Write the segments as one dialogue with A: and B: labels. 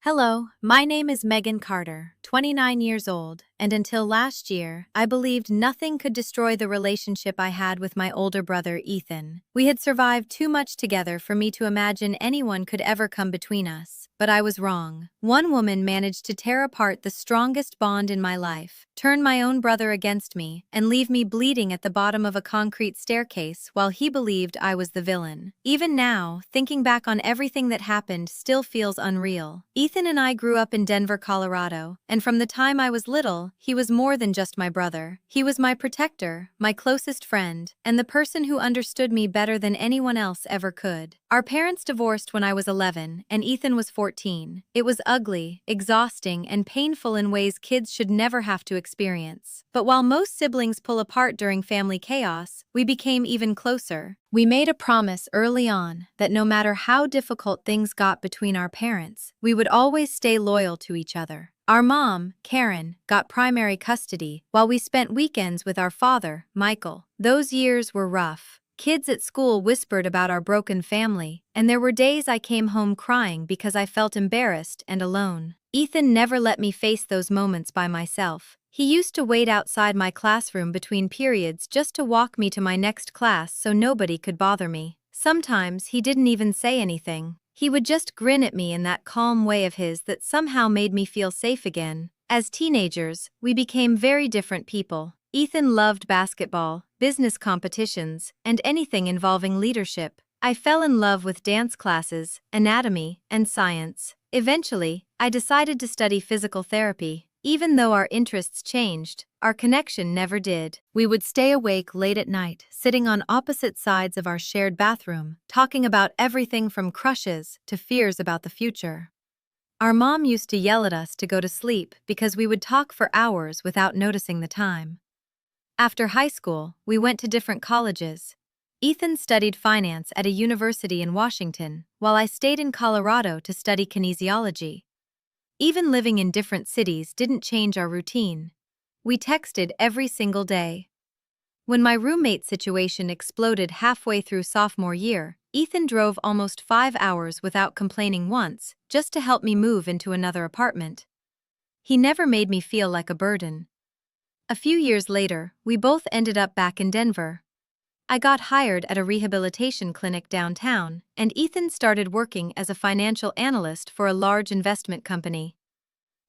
A: Hello, my name is Megan Carter, 29 years old, and until last year, I believed nothing could destroy the relationship I had with my older brother, Ethan. We had survived too much together for me to imagine anyone could ever come between us, but I was wrong. One woman managed to tear apart the strongest bond in my life, turn my own brother against me, and leave me bleeding at the bottom of a concrete staircase while he believed I was the villain. Even now, thinking back on everything that happened still feels unreal. Ethan and I grew up in Denver, Colorado, and from the time I was little, he was more than just my brother. He was my protector, my closest friend, and the person who understood me better than anyone else ever could. Our parents divorced when I was 11, and Ethan was 14. It was ugly, exhausting, and painful in ways kids should never have to experience. But while most siblings pull apart during family chaos, we became even closer. We made a promise early on that no matter how difficult things got between our parents, we would always stay loyal to each other. Our mom, Karen, got primary custody, while we spent weekends with our father, Michael. Those years were rough. Kids at school whispered about our broken family, and there were days I came home crying because I felt embarrassed and alone. Ethan never let me face those moments by myself. He used to wait outside my classroom between periods just to walk me to my next class so nobody could bother me. Sometimes he didn't even say anything. He would just grin at me in that calm way of his that somehow made me feel safe again. As teenagers, we became very different people. Ethan loved basketball, business competitions, and anything involving leadership. I fell in love with dance classes, anatomy, and science. Eventually, I decided to study physical therapy. Even though our interests changed, our connection never did. We would stay awake late at night, sitting on opposite sides of our shared bathroom, talking about everything from crushes to fears about the future. Our mom used to yell at us to go to sleep because we would talk for hours without noticing the time. After high school, we went to different colleges. Ethan studied finance at a university in Washington, while I stayed in Colorado to study kinesiology. Even living in different cities didn't change our routine. We texted every single day. When my roommate situation exploded halfway through sophomore year, Ethan drove almost 5 hours without complaining once, just to help me move into another apartment. He never made me feel like a burden. A few years later, we both ended up back in Denver. I got hired at a rehabilitation clinic downtown, and Ethan started working as a financial analyst for a large investment company.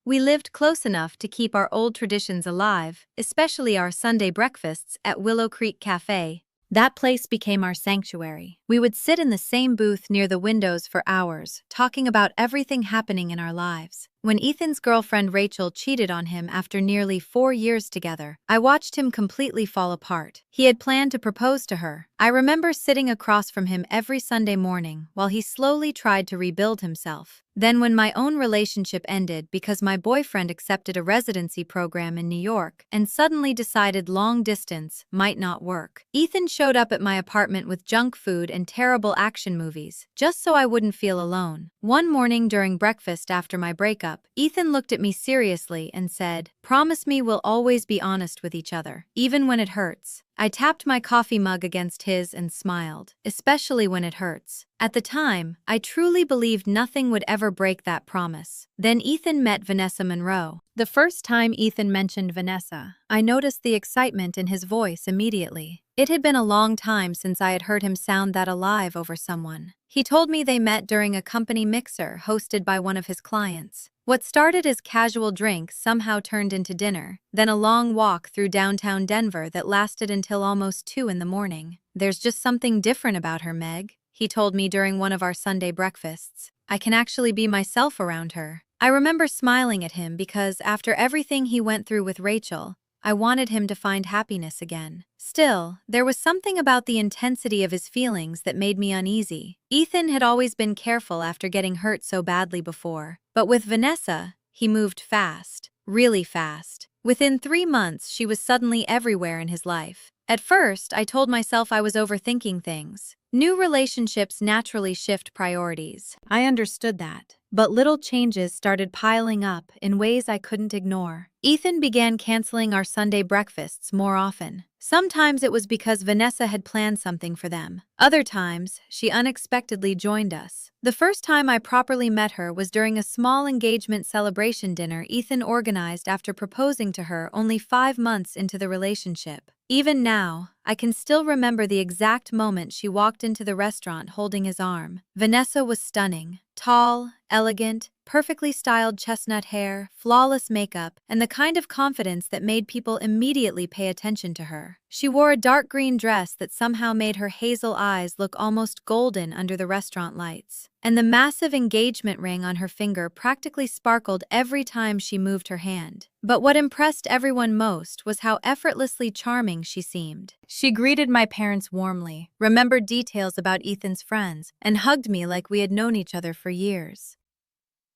A: We lived close enough to keep our old traditions alive, especially our Sunday breakfasts at Willow Creek Cafe. That place became our sanctuary. We would sit in the same booth near the windows for hours, talking about everything happening in our lives. When Ethan's girlfriend Rachel cheated on him after nearly 4 years together, I watched him completely fall apart. He had planned to propose to her. I remember sitting across from him every Sunday morning while he slowly tried to rebuild himself. Then when my own relationship ended because my boyfriend accepted a residency program in New York and suddenly decided long distance might not work, Ethan showed up at my apartment with junk food and terrible action movies, just so I wouldn't feel alone. One morning during breakfast after my breakup, Ethan looked at me seriously and said, "Promise me we'll always be honest with each other, even when it hurts." I tapped my coffee mug against his and smiled, especially when it hurts. At the time, I truly believed nothing would ever break that promise. Then Ethan met Vanessa Monroe. The first time Ethan mentioned Vanessa, I noticed the excitement in his voice immediately. It had been a long time since I had heard him sound that alive over someone. He told me they met during a company mixer hosted by one of his clients. What started as casual drinks somehow turned into dinner, then a long walk through downtown Denver that lasted until almost 2 in the morning. "There's just something different about her, Meg," he told me during one of our Sunday breakfasts. "I can actually be myself around her." I remember smiling at him because after everything he went through with Rachel, I wanted him to find happiness again. Still, there was something about the intensity of his feelings that made me uneasy. Ethan had always been careful after getting hurt so badly before, but with Vanessa, he moved fast, really fast. Within 3 months, she was suddenly everywhere in his life. At first, I told myself I was overthinking things. New relationships naturally shift priorities. I understood that. But little changes started piling up in ways I couldn't ignore. Ethan began canceling our Sunday breakfasts more often. Sometimes it was because Vanessa had planned something for them. Other times, she unexpectedly joined us. The first time I properly met her was during a small engagement celebration dinner Ethan organized after proposing to her only 5 months into the relationship. Even now, I can still remember the exact moment she walked into the restaurant holding his arm. Vanessa was stunning. Tall, elegant, perfectly styled chestnut hair, flawless makeup, and the kind of confidence that made people immediately pay attention to her. She wore a dark green dress that somehow made her hazel eyes look almost golden under the restaurant lights. And the massive engagement ring on her finger practically sparkled every time she moved her hand. But what impressed everyone most was how effortlessly charming she seemed. She greeted my parents warmly, remembered details about Ethan's friends, and hugged me like we had known each other for years.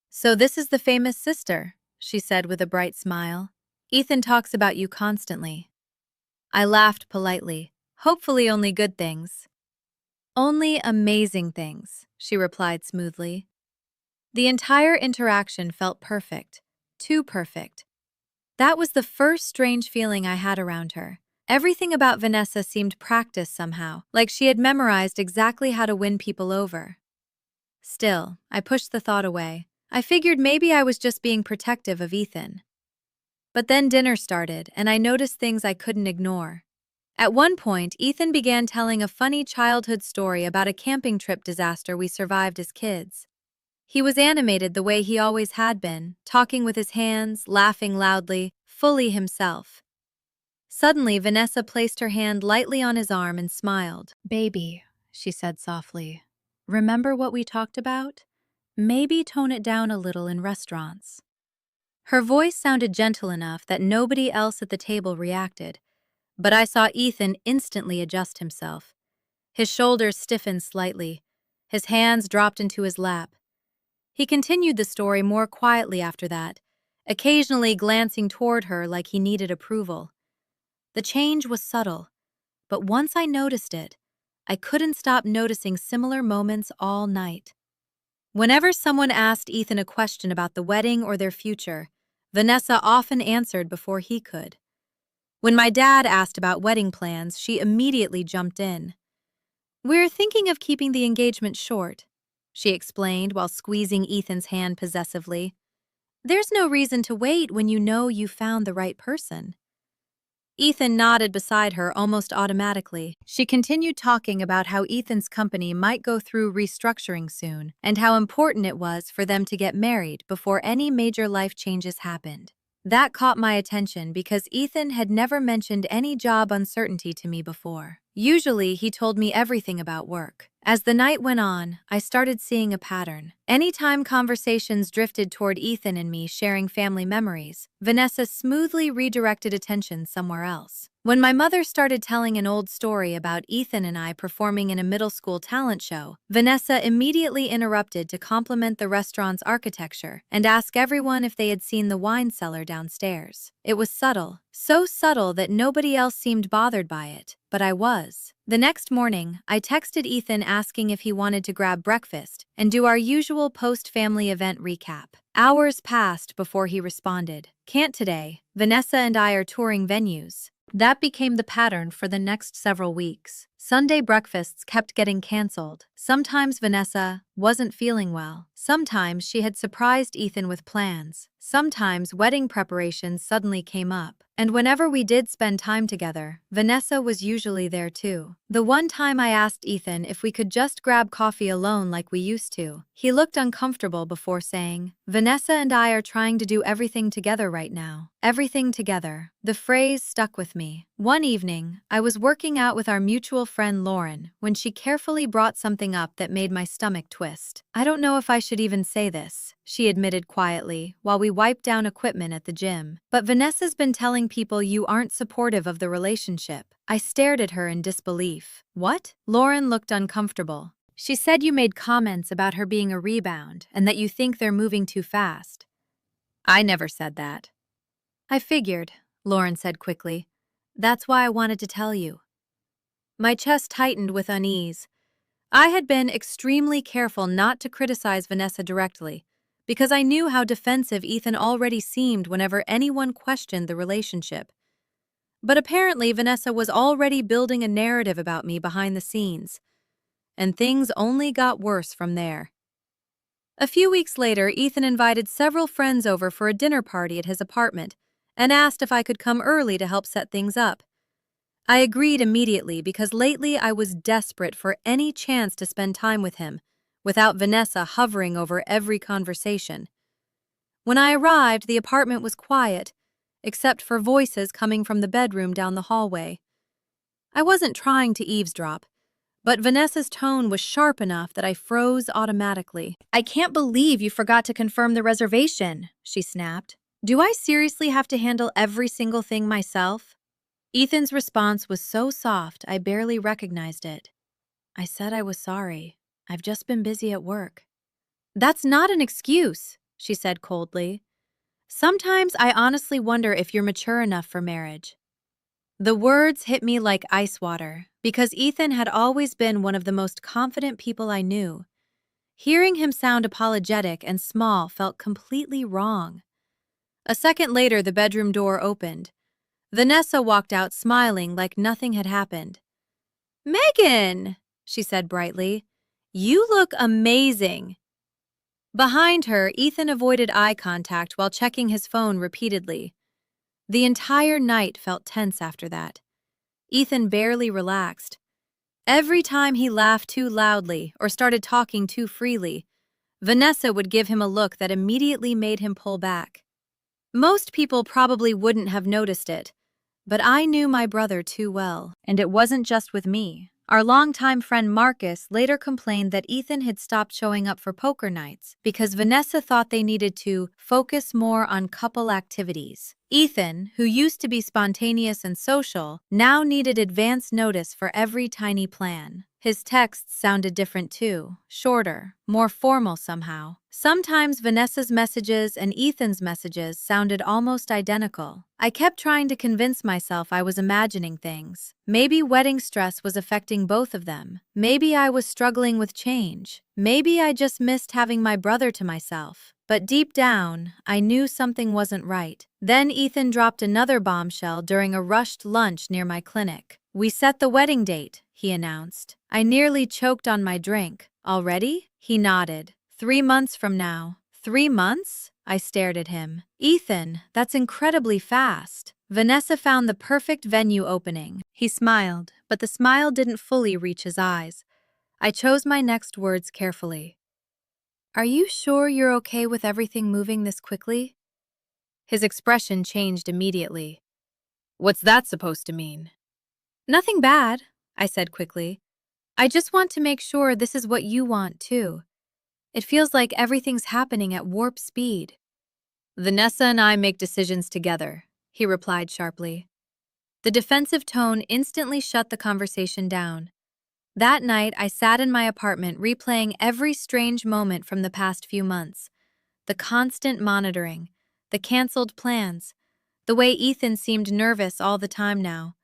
A: "So this is the famous sister," she said with a bright smile. "Ethan talks about you constantly." I laughed politely. "Hopefully only good things." "Only amazing things," she replied smoothly. The entire interaction felt perfect. Too perfect. That was the first strange feeling I had around her. Everything about Vanessa seemed practiced somehow, like she had memorized exactly how to win people over. Still, I pushed the thought away. I figured maybe I was just being protective of Ethan. But then dinner started, and I noticed things I couldn't ignore. At one point, Ethan began telling a funny childhood story about a camping trip disaster we survived as kids. He was animated the way he always had been, talking with his hands, laughing loudly, fully himself. Suddenly, Vanessa placed her hand lightly on his arm and smiled. "Baby," she said softly, "remember what we talked about? Maybe tone it down a little in restaurants." Her voice sounded gentle enough that nobody else at the table reacted, but I saw Ethan instantly adjust himself. His shoulders stiffened slightly. His hands dropped into his lap. He continued the story more quietly after that, occasionally glancing toward her like he needed approval. The change was subtle, but once I noticed it, I couldn't stop noticing similar moments all night. Whenever someone asked Ethan a question about the wedding or their future, Vanessa often answered before he could. When my dad asked about wedding plans, she immediately jumped in. "We're thinking of keeping the engagement short," she explained while squeezing Ethan's hand possessively. "There's no reason to wait when you know you found the right person." Ethan nodded beside her almost automatically. She continued talking about how Ethan's company might go through restructuring soon and how important it was for them to get married before any major life changes happened. That caught my attention because Ethan had never mentioned any job uncertainty to me before. Usually, he told me everything about work. As the night went on, I started seeing a pattern. Anytime conversations drifted toward Ethan and me sharing family memories, Vanessa smoothly redirected attention somewhere else. When my mother started telling an old story about Ethan and I performing in a middle school talent show, Vanessa immediately interrupted to compliment the restaurant's architecture and ask everyone if they had seen the wine cellar downstairs. It was subtle, so subtle that nobody else seemed bothered by it, but I was. The next morning, I texted Ethan asking if he wanted to grab breakfast and do our usual post-family event recap. Hours passed before he responded. "Can't today. Vanessa and I are touring venues." That became the pattern for the next several weeks. Sunday breakfasts kept getting canceled. Sometimes Vanessa wasn't feeling well. Sometimes she had surprised Ethan with plans. Sometimes wedding preparations suddenly came up. And whenever we did spend time together, Vanessa was usually there too. The one time I asked Ethan if we could just grab coffee alone like we used to, he looked uncomfortable before saying, "Vanessa and I are trying to do everything together right now." Everything together. The phrase stuck with me. One evening, I was working out with our mutual friend Lauren when she carefully brought something up that made my stomach twist. "I don't know if I should even say this," she admitted quietly while we wiped down equipment at the gym. "But Vanessa's been telling people you aren't supportive of the relationship." I stared at her in disbelief. "What?" Lauren looked uncomfortable. "She said you made comments about her being a rebound and that you think they're moving too fast." "I never said that." "I figured," Lauren said quickly. "That's why I wanted to tell you." My chest tightened with unease. I had been extremely careful not to criticize Vanessa directly, because I knew how defensive Ethan already seemed whenever anyone questioned the relationship. But apparently, Vanessa was already building a narrative about me behind the scenes, and things only got worse from there. A few weeks later, Ethan invited several friends over for a dinner party at his apartment and asked if I could come early to help set things up. I agreed immediately because lately I was desperate for any chance to spend time with him, without Vanessa hovering over every conversation. When I arrived, the apartment was quiet, except for voices coming from the bedroom down the hallway. I wasn't trying to eavesdrop, but Vanessa's tone was sharp enough that I froze automatically. "I can't believe you forgot to confirm the reservation," she snapped. "Do I seriously have to handle every single thing myself?" Ethan's response was so soft I barely recognized it. "I said I was sorry. I've just been busy at work." "That's not an excuse," she said coldly. "Sometimes I honestly wonder if you're mature enough for marriage." The words hit me like ice water, because Ethan had always been one of the most confident people I knew. Hearing him sound apologetic and small felt completely wrong. A second later, the bedroom door opened. Vanessa walked out smiling like nothing had happened. "Megan," she said brightly, "you look amazing." Behind her, Ethan avoided eye contact while checking his phone repeatedly. The entire night felt tense after that. Ethan barely relaxed. Every time he laughed too loudly or started talking too freely, Vanessa would give him a look that immediately made him pull back. Most people probably wouldn't have noticed it, but I knew my brother too well, and it wasn't just with me. Our longtime friend Marcus later complained that Ethan had stopped showing up for poker nights because Vanessa thought they needed to focus more on couple activities. Ethan, who used to be spontaneous and social, now needed advance notice for every tiny plan. His texts sounded different too, shorter, more formal somehow. Sometimes Vanessa's messages and Ethan's messages sounded almost identical. I kept trying to convince myself I was imagining things. Maybe wedding stress was affecting both of them. Maybe I was struggling with change. Maybe I just missed having my brother to myself. But deep down, I knew something wasn't right. Then Ethan dropped another bombshell during a rushed lunch near my clinic. "We set the wedding date," he announced. I nearly choked on my drink. "Already?" He nodded. 3 months from now." 3 months? I stared at him. "Ethan, that's incredibly fast." "Vanessa found the perfect venue opening." He smiled, but the smile didn't fully reach his eyes. I chose my next words carefully. "Are you sure you're okay with everything moving this quickly?" His expression changed immediately. "What's that supposed to mean?" "Nothing bad," I said quickly. "I just want to make sure this is what you want, too. It feels like everything's happening at warp speed." "Vanessa and I make decisions together," he replied sharply. The defensive tone instantly shut the conversation down. That night, I sat in my apartment replaying every strange moment from the past few months. The constant monitoring, the canceled plans, the way Ethan seemed nervous all the time now,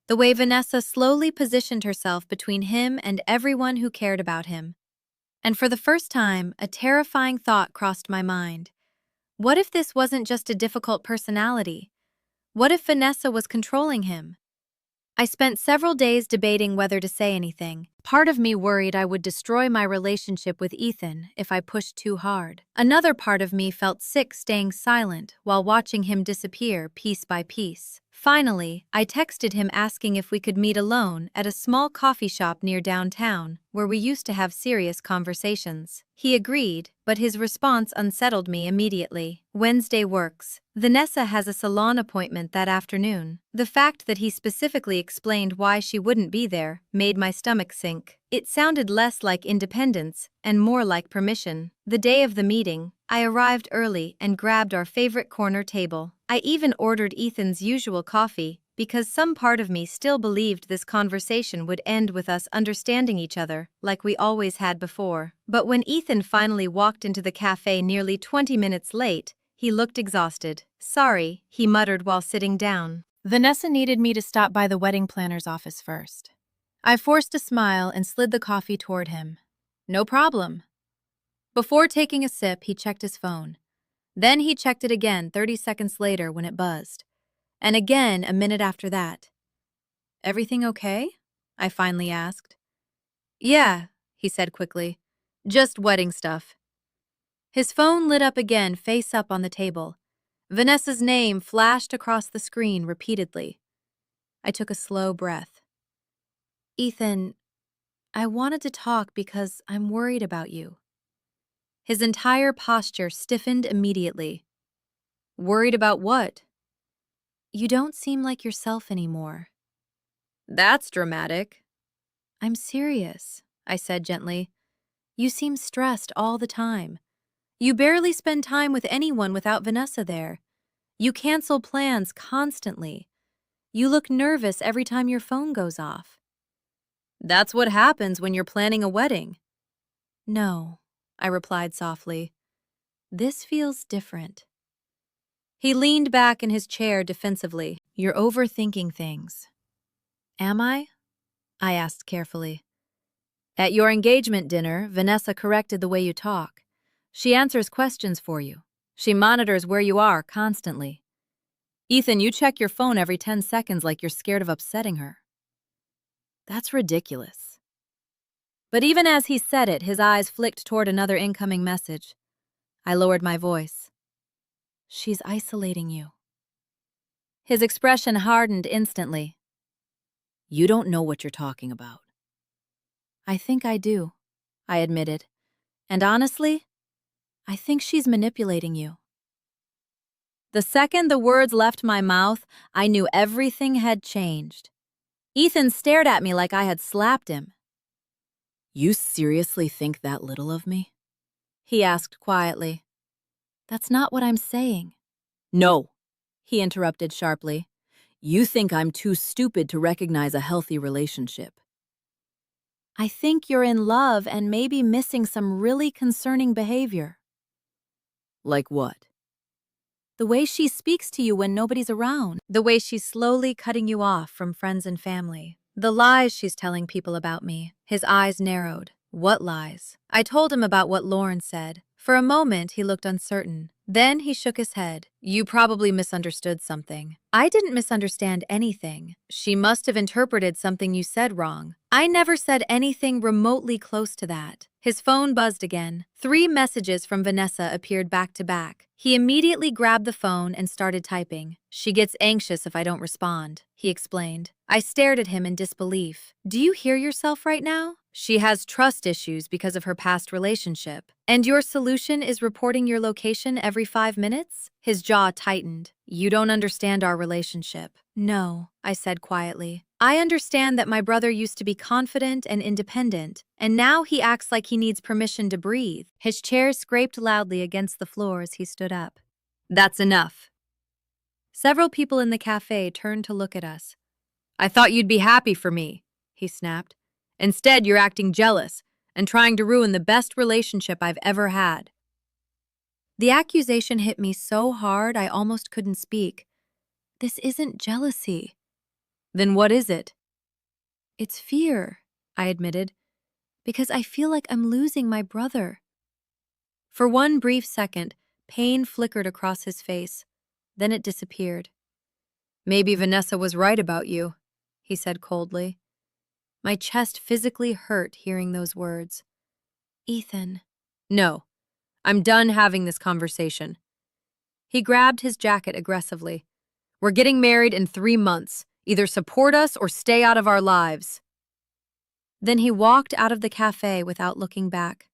A: the way Vanessa slowly positioned herself between him and everyone who cared about him. And for the first time, a terrifying thought crossed my mind. What if this wasn't just a difficult personality? What if Vanessa was controlling him? I spent several days debating whether to say anything. Part of me worried I would destroy my relationship with Ethan if I pushed too hard. Another part of me felt sick staying silent while watching him disappear piece by piece. Finally, I texted him asking if we could meet alone at a small coffee shop near downtown, where we used to have serious conversations. He agreed, but his response unsettled me immediately. "Wednesday works. Vanessa has a salon appointment that afternoon." The fact that he specifically explained why she wouldn't be there made my stomach sink. It sounded less like independence and more like permission. The day of the meeting, I arrived early and grabbed our favorite corner table. I even ordered Ethan's usual coffee because some part of me still believed this conversation would end with us understanding each other like we always had before. But when Ethan finally walked into the cafe nearly 20 minutes late, he looked exhausted. "Sorry," he muttered while sitting down. "Vanessa needed me to stop by the wedding planner's office first." I forced a smile and slid the coffee toward him. "No problem." Before taking a sip, he checked his phone. Then he checked it again 30 seconds later when it buzzed. And again a minute after that. "Everything okay?" I finally asked. "Yeah," he said quickly. "Just wedding stuff." His phone lit up again, face up on the table. Vanessa's name flashed across the screen repeatedly. I took a slow breath. "Ethan, I wanted to talk because I'm worried about you." His entire posture stiffened immediately. "Worried about what?" "You don't seem like yourself anymore." "That's dramatic." "I'm serious," I said gently. "You seem stressed all the time. You barely spend time with anyone without Vanessa there. You cancel plans constantly. You look nervous every time your phone goes off." "That's what happens when you're planning a wedding." "No," I replied softly. "This feels different." He leaned back in his chair defensively. "You're overthinking things." "Am I?" I asked carefully. "At your engagement dinner, Vanessa corrected the way you talk. She answers questions for you. She monitors where you are constantly. Ethan, you check your phone every 10 seconds like you're scared of upsetting her." "That's ridiculous." But even as he said it, his eyes flicked toward another incoming message. I lowered my voice. "She's isolating you." His expression hardened instantly. "You don't know what you're talking about." "I think I do," I admitted. "And honestly, I think she's manipulating you." The second the words left my mouth, I knew everything had changed. Ethan stared at me like I had slapped him. "You seriously think that little of me?" he asked quietly. "That's not what I'm saying." "No," he interrupted sharply. "You think I'm too stupid to recognize a healthy relationship." "I think you're in love and maybe missing some really concerning behavior." "Like what?" "The way she speaks to you when nobody's around. The way she's slowly cutting you off from friends and family. The lies she's telling people about me." His eyes narrowed. "What lies?" I told him about what Lauren said. For a moment, he looked uncertain. Then he shook his head. "You probably misunderstood something." "I didn't misunderstand anything. She must have interpreted something you said wrong. I never said anything remotely close to that." His phone buzzed again. 3 messages from Vanessa appeared back to back. He immediately grabbed the phone and started typing. "She gets anxious if I don't respond," he explained. I stared at him in disbelief. "Do you hear yourself right now? She has trust issues because of her past relationship. And your solution is reporting your location every 5 minutes?" His jaw tightened. "You don't understand our relationship." "No," I said quietly. "I understand that my brother used to be confident and independent, and now he acts like he needs permission to breathe." His chair scraped loudly against the floor as he stood up. "That's enough." Several people in the cafe turned to look at us. "I thought you'd be happy for me," he snapped. "Instead, you're acting jealous and trying to ruin the best relationship I've ever had." The accusation hit me so hard I almost couldn't speak. "This isn't jealousy." "Then what is it?" "It's fear," I admitted, "because I feel like I'm losing my brother." For one brief second, pain flickered across his face. Then it disappeared. "Maybe Vanessa was right about you," he said coldly. My chest physically hurt hearing those words. "Ethan." "No, I'm done having this conversation." He grabbed his jacket aggressively. "We're getting married in 3 months. Either support us or stay out of our lives." Then he walked out of the cafe without looking back.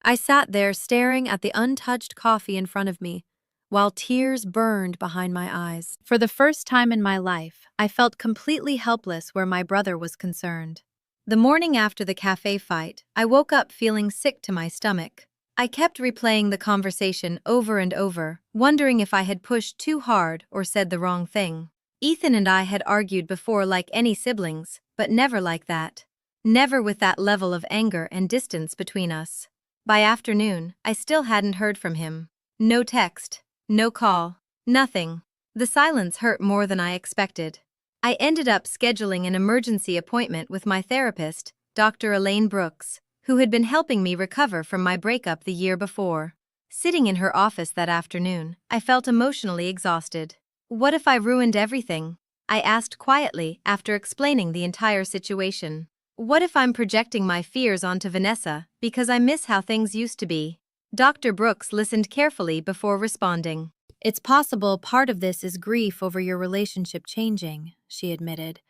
A: I sat there staring at the untouched coffee in front of me, while tears burned behind my eyes. For the first time in my life, I felt completely helpless where my brother was concerned. The morning after the cafe fight, I woke up feeling sick to my stomach. I kept replaying the conversation over and over, wondering if I had pushed too hard or said the wrong thing. Ethan and I had argued before like any siblings, but never like that. Never with that level of anger and distance between us. By afternoon, I still hadn't heard from him. No text, no call, nothing. The silence hurt more than I expected. I ended up scheduling an emergency appointment with my therapist, Dr. Elaine Brooks, who had been helping me recover from my breakup the year before. Sitting in her office that afternoon, I felt emotionally exhausted. What if I ruined everything? I asked quietly after explaining the entire situation. What if I'm projecting my fears onto Vanessa because I miss how things used to be? Dr. Brooks listened carefully before responding. It's possible part of this is grief over your relationship changing, she admitted.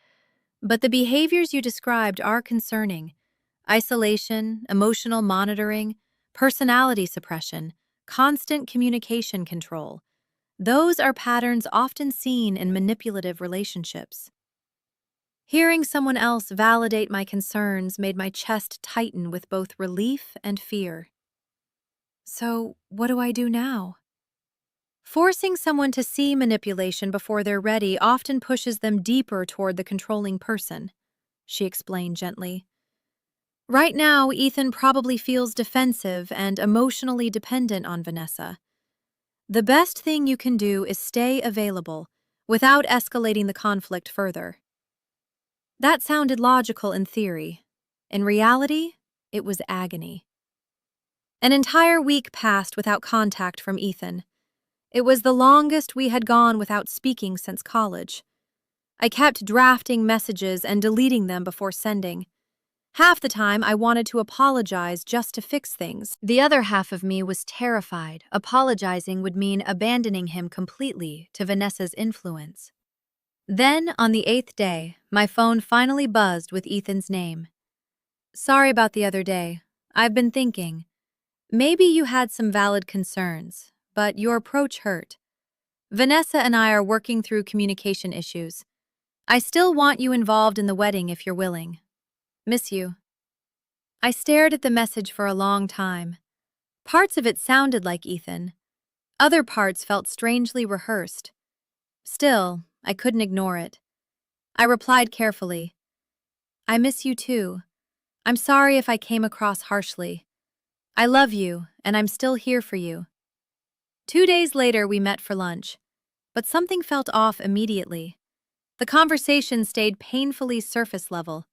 A: But the behaviors you described are concerning. Isolation, emotional monitoring, personality suppression, constant communication control. Those are patterns often seen in manipulative relationships. Hearing someone else validate my concerns made my chest tighten with both relief and fear. So, what do I do now? Forcing someone to see manipulation before they're ready often pushes them deeper toward the controlling person, she explained gently. Right now, Ethan probably feels defensive and emotionally dependent on Vanessa. The best thing you can do is stay available, without escalating the conflict further. That sounded logical in theory. In reality, it was agony. An entire week passed without contact from Ethan. It was the longest we had gone without speaking since college. I kept drafting messages and deleting them before sending. Half the time, I wanted to apologize just to fix things. The other half of me was terrified. Apologizing would mean abandoning him completely to Vanessa's influence. Then, on the 8th day, my phone finally buzzed with Ethan's name. Sorry about the other day. I've been thinking. Maybe you had some valid concerns, but your approach hurt. Vanessa and I are working through communication issues. I still want you involved in the wedding if you're willing. Miss you. I stared at the message for a long time. Parts of it sounded like Ethan. Other parts felt strangely rehearsed. Still, I couldn't ignore it. I replied carefully. I miss you too. I'm sorry if I came across harshly. I love you, and I'm still here for you. 2 days later, we met for lunch. But something felt off immediately. The conversation stayed painfully surface level.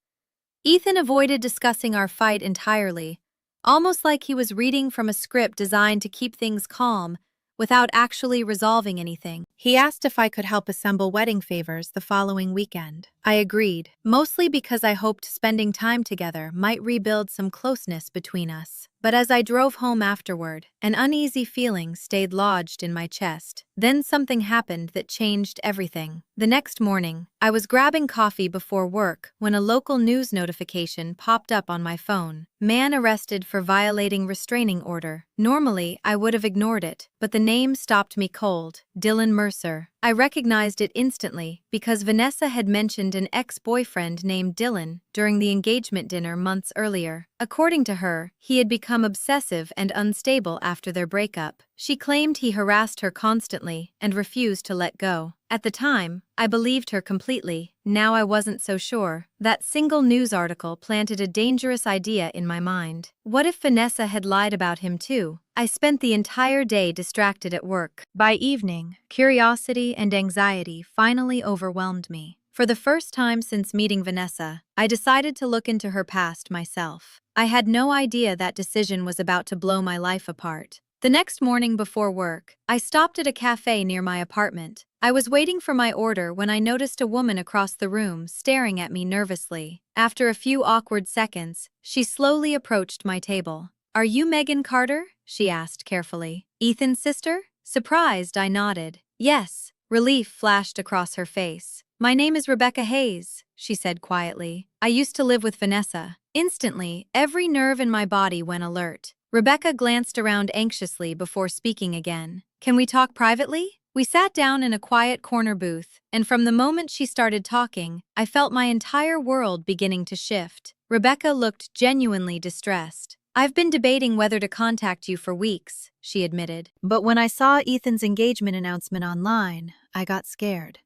A: Ethan avoided discussing our fight entirely, almost like he was reading from a script designed to keep things calm without actually resolving anything. He asked if I could help assemble wedding favors the following weekend. I agreed, mostly because I hoped spending time together might rebuild some closeness between us. But as I drove home afterward, an uneasy feeling stayed lodged in my chest. Then something happened that changed everything. The next morning, I was grabbing coffee before work when a local news notification popped up on my phone. Man arrested for violating restraining order. Normally, I would have ignored it, but the name stopped me cold. Dylan Mercer. I recognized it instantly because Vanessa had mentioned an ex-boyfriend named Dylan during the engagement dinner months earlier. According to her, he had become obsessive and unstable after their breakup. She claimed he harassed her constantly and refused to let go. At the time, I believed her completely. Now I wasn't so sure. That single news article planted a dangerous idea in my mind. What if Vanessa had lied about him too? I spent the entire day distracted at work. By evening, curiosity and anxiety finally overwhelmed me. For the first time since meeting Vanessa, I decided to look into her past myself. I had no idea that decision was about to blow my life apart. The next morning before work, I stopped at a cafe near my apartment. I was waiting for my order when I noticed a woman across the room staring at me nervously. After a few awkward seconds, she slowly approached my table. "Are you Megan Carter?" she asked carefully. "Ethan's sister?" Surprised, I nodded. "Yes." Relief flashed across her face. "My name is Rebecca Hayes," she said quietly. "I used to live with Vanessa." Instantly, every nerve in my body went alert. Rebecca glanced around anxiously before speaking again. "Can we talk privately?" We sat down in a quiet corner booth, and from the moment she started talking, I felt my entire world beginning to shift. Rebecca looked genuinely distressed. "I've been debating whether to contact you for weeks," she admitted. "But when I saw Ethan's engagement announcement online, I got scared."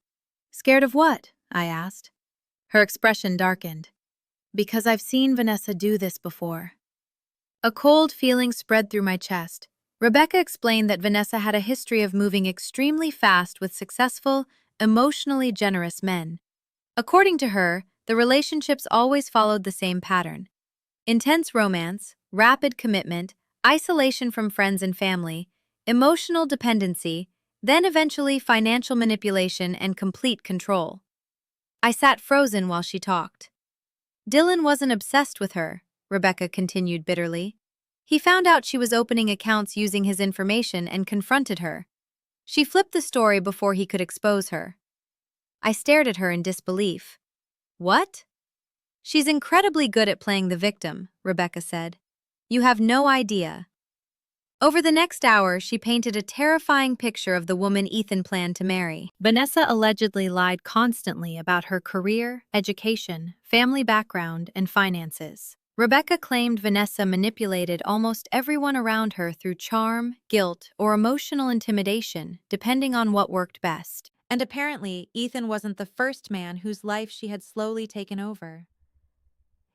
A: "Scared of what?" I asked. Her expression darkened. "Because I've seen Vanessa do this before." A cold feeling spread through my chest. Rebecca explained that Vanessa had a history of moving extremely fast with successful, emotionally generous men. According to her, the relationships always followed the same pattern. Intense romance, rapid commitment, isolation from friends and family, emotional dependency, then eventually financial manipulation and complete control. I sat frozen while she talked. Dylan wasn't obsessed with her, Rebecca continued bitterly. He found out she was opening accounts using his information and confronted her. She flipped the story before he could expose her. I stared at her in disbelief. What? She's incredibly good at playing the victim, Rebecca said. You have no idea. Over the next hour, she painted a terrifying picture of the woman Ethan planned to marry. Vanessa allegedly lied constantly about her career, education, family background, and finances. Rebecca claimed Vanessa manipulated almost everyone around her through charm, guilt, or emotional intimidation, depending on what worked best. And apparently, Ethan wasn't the first man whose life she had slowly taken over.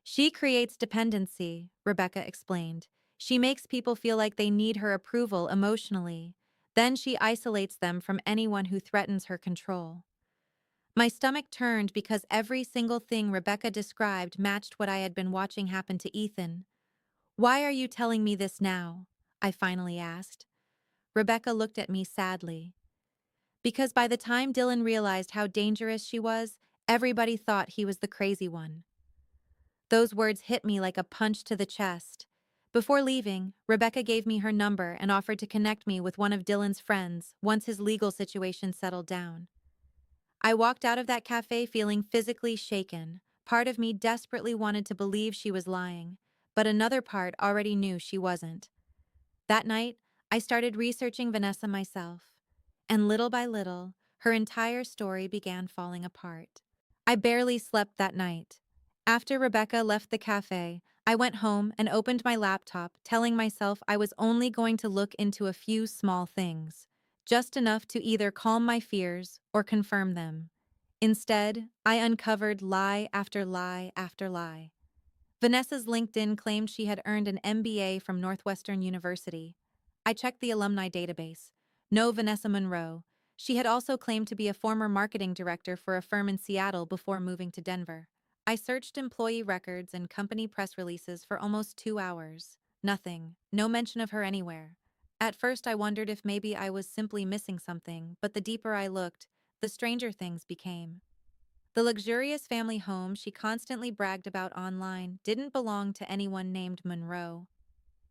A: She creates dependency, Rebecca explained. She makes people feel like they need her approval emotionally. Then she isolates them from anyone who threatens her control. My stomach turned because every single thing Rebecca described matched what I had been watching happen to Ethan. Why are you telling me this now? I finally asked. Rebecca looked at me sadly. Because by the time Dylan realized how dangerous she was, everybody thought he was the crazy one. Those words hit me like a punch to the chest. Before leaving, Rebecca gave me her number and offered to connect me with one of Dylan's friends once his legal situation settled down. I walked out of that cafe feeling physically shaken. Part of me desperately wanted to believe she was lying, but another part already knew she wasn't. That night, I started researching Vanessa myself, and little by little, her entire story began falling apart. I barely slept that night. After Rebecca left the cafe, I went home and opened my laptop, telling myself I was only going to look into a few small things, just enough to either calm my fears or confirm them. Instead, I uncovered lie after lie after lie. Vanessa's LinkedIn claimed she had earned an MBA from Northwestern University. I checked the alumni database. No Vanessa Monroe. She had also claimed to be a former marketing director for a firm in Seattle before moving to Denver. I searched employee records and company press releases for almost 2 hours. Nothing. No mention of her anywhere. At first, I wondered if maybe I was simply missing something, but the deeper I looked, the stranger things became. The luxurious family home she constantly bragged about online didn't belong to anyone named Monroe.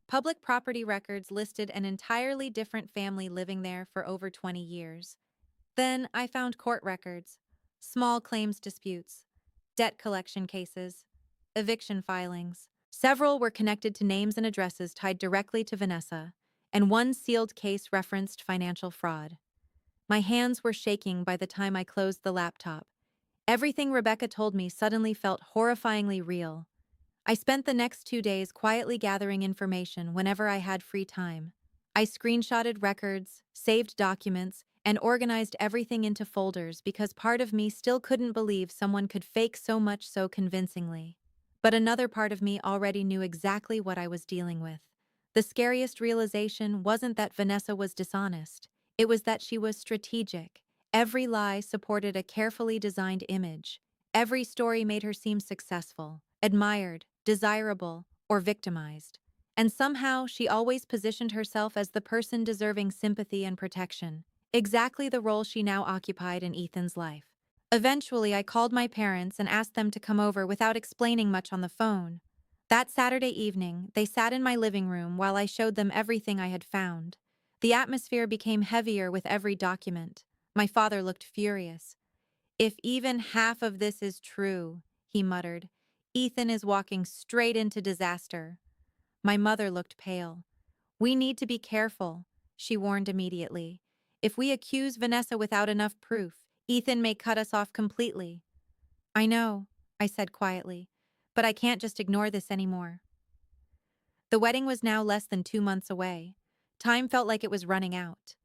A: Public property records listed an entirely different family living there for over 20 years. Then I found court records, small claims disputes, debt collection cases, eviction filings. Several were connected to names and addresses tied directly to Vanessa, and one sealed case referenced financial fraud. My hands were shaking by the time I closed the laptop. Everything Rebecca told me suddenly felt horrifyingly real. I spent the next 2 days quietly gathering information whenever I had free time. I screenshotted records, saved documents, and organized everything into folders because part of me still couldn't believe someone could fake so much so convincingly. But another part of me already knew exactly what I was dealing with. The scariest realization wasn't that Vanessa was dishonest. It was that she was strategic. Every lie supported a carefully designed image. Every story made her seem successful, admired, desirable, or victimized. And somehow she always positioned herself as the person deserving sympathy and protection, exactly the role she now occupied in Ethan's life. Eventually, I called my parents and asked them to come over without explaining much on the phone. That Saturday evening, they sat in my living room while I showed them everything I had found. The atmosphere became heavier with every document. My father looked furious. "If even half of this is true," he muttered, "Ethan is walking straight into disaster." My mother looked pale. "We need to be careful," she warned immediately. "If we accuse Vanessa without enough proof, Ethan may cut us off completely." "I know," I said quietly, "but I can't just ignore this anymore." The wedding was now less than 2 months away. Time felt like it was running out.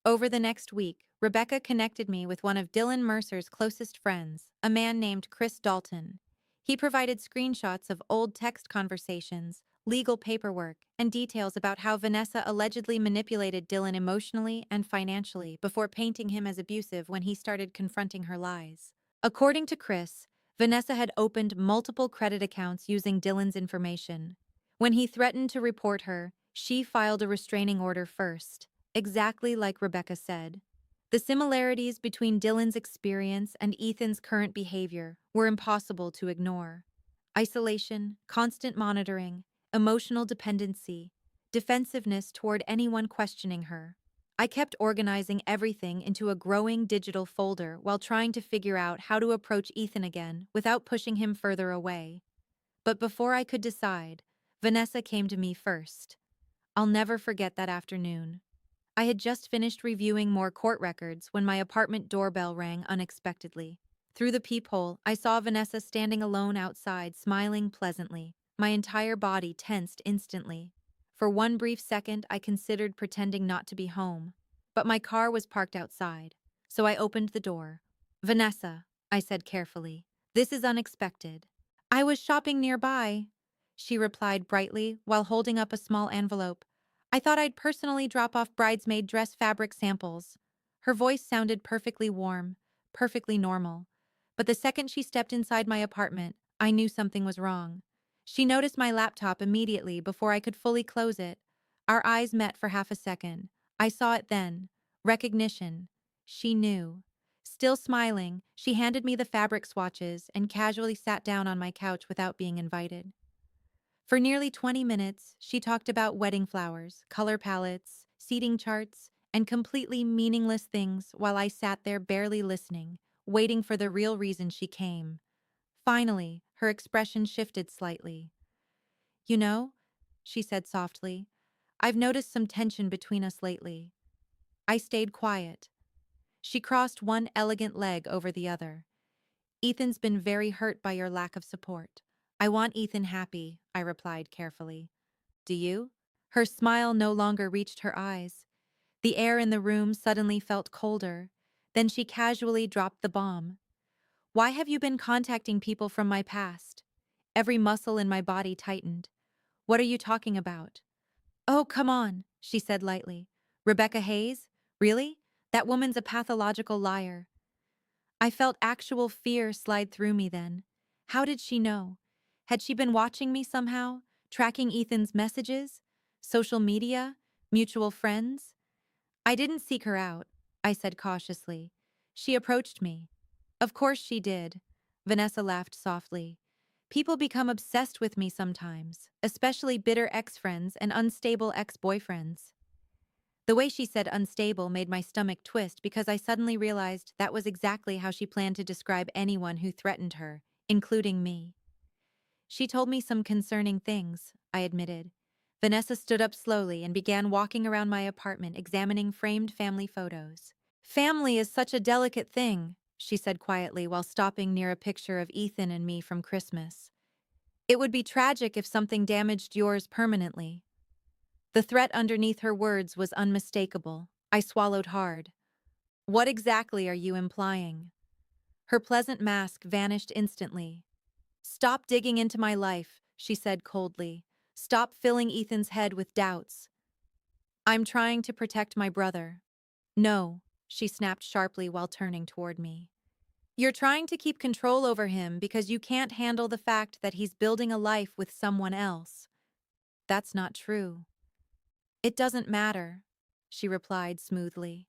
A: Over the next week, Rebecca connected me with one of Dylan Mercer's closest friends, a man named Chris Dalton. He provided screenshots of old text conversations, legal paperwork, and details about how Vanessa allegedly manipulated Dylan emotionally and financially before painting him as abusive when he started confronting her lies. According to Chris, Vanessa had opened multiple credit accounts using Dylan's information. When he threatened to report her, she filed a restraining order first, exactly like Rebecca said. The similarities between Dylan's experience and Ethan's current behavior were impossible to ignore. Isolation, constant monitoring, emotional dependency, defensiveness toward anyone questioning her. I kept organizing everything into a growing digital folder while trying to figure out how to approach Ethan again without pushing him further away. But before I could decide, Vanessa came to me first. I'll never forget that afternoon. I had just finished reviewing more court records when my apartment doorbell rang unexpectedly. Through the peephole, I saw Vanessa standing alone outside, smiling pleasantly. My entire body tensed instantly. For one brief second, I considered pretending not to be home. But my car was parked outside, so I opened the door. "Vanessa," I said carefully, "this is unexpected." "I was shopping nearby," she replied brightly while holding up a small envelope. "I thought I'd personally drop off bridesmaid dress fabric samples." Her voice sounded perfectly warm, perfectly normal. But the second she stepped inside my apartment, I knew something was wrong. She noticed my laptop immediately before I could fully close it. Our eyes met for half a second. I saw it then. Recognition. She knew. Still smiling, she handed me the fabric swatches and casually sat down on my couch without being invited. For nearly 20 minutes, she talked about wedding flowers, color palettes, seating charts, and completely meaningless things while I sat there barely listening, waiting for the real reason she came. Finally, her expression shifted slightly. "You know," she said softly, "I've noticed some tension between us lately." I stayed quiet. She crossed one elegant leg over the other. "Ethan's been very hurt by your lack of support." "I want Ethan happy," I replied carefully. "Do you?" Her smile no longer reached her eyes. The air in the room suddenly felt colder. Then she casually dropped the bomb. "Why have you been contacting people from my past?" Every muscle in my body tightened. "What are you talking about?" "Oh, come on," she said lightly. "Rebecca Hayes? Really? That woman's a pathological liar." I felt actual fear slide through me then. How did she know? Had she been watching me somehow, tracking Ethan's messages, social media, mutual friends? "I didn't seek her out," I said cautiously. "She approached me." "Of course she did." Vanessa laughed softly. "People become obsessed with me sometimes, especially bitter ex-friends and unstable ex-boyfriends." The way she said unstable made my stomach twist because I suddenly realized that was exactly how she planned to describe anyone who threatened her, including me. "She told me some concerning things," I admitted. Vanessa stood up slowly and began walking around my apartment, examining framed family photos. "Family is such a delicate thing," she said quietly while stopping near a picture of Ethan and me from Christmas. "It would be tragic if something damaged yours permanently." The threat underneath her words was unmistakable. I swallowed hard. "What exactly are you implying?" Her pleasant mask vanished instantly. "Stop digging into my life," she said coldly. "Stop filling Ethan's head with doubts." "I'm trying to protect my brother." "No," she snapped sharply while turning toward me. "You're trying to keep control over him because you can't handle the fact that he's building a life with someone else." "That's not true." "It doesn't matter," she replied smoothly.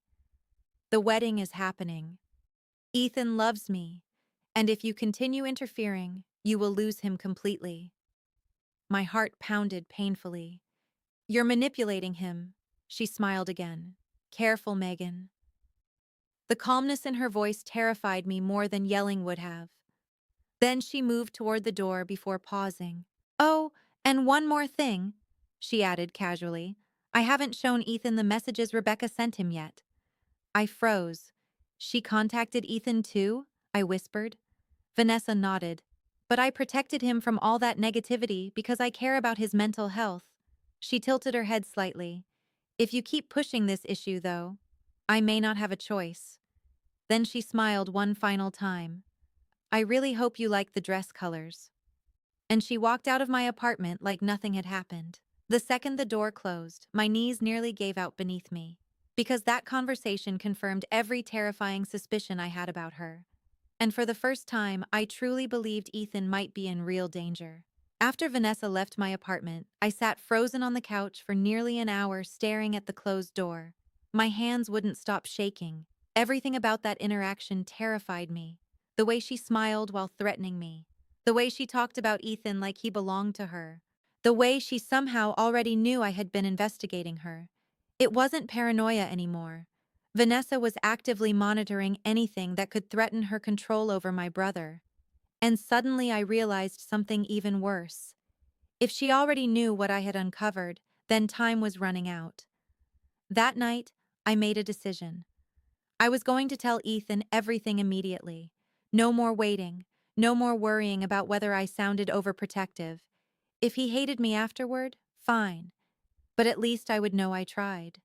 A: "The wedding is happening. Ethan loves me, and if you continue interfering, you will lose him completely." My heart pounded painfully. "You're manipulating him," she smiled again. "Careful, Megan." The calmness in her voice terrified me more than yelling would have. Then she moved toward the door before pausing. "Oh, and one more thing," she added casually. "I haven't shown Ethan the messages Rebecca sent him yet." I froze. "She contacted Ethan too?" I whispered. Vanessa nodded. "But I protected him from all that negativity because I care about his mental health." She tilted her head slightly. "If you keep pushing this issue, though, I may not have a choice." Then she smiled one final time. "I really hope you like the dress colors." And she walked out of my apartment like nothing had happened. The second the door closed, my knees nearly gave out beneath me. Because that conversation confirmed every terrifying suspicion I had about her. And for the first time, I truly believed Ethan might be in real danger. After Vanessa left my apartment, I sat frozen on the couch for nearly an hour staring at the closed door. My hands wouldn't stop shaking. Everything about that interaction terrified me. The way she smiled while threatening me. The way she talked about Ethan like he belonged to her. The way she somehow already knew I had been investigating her. It wasn't paranoia anymore. Vanessa was actively monitoring anything that could threaten her control over my brother. And suddenly I realized something even worse. If she already knew what I had uncovered, then time was running out. That night, I made a decision. I was going to tell Ethan everything immediately. No more waiting, no more worrying about whether I sounded overprotective. If he hated me afterward, fine, but at least I would know I tried.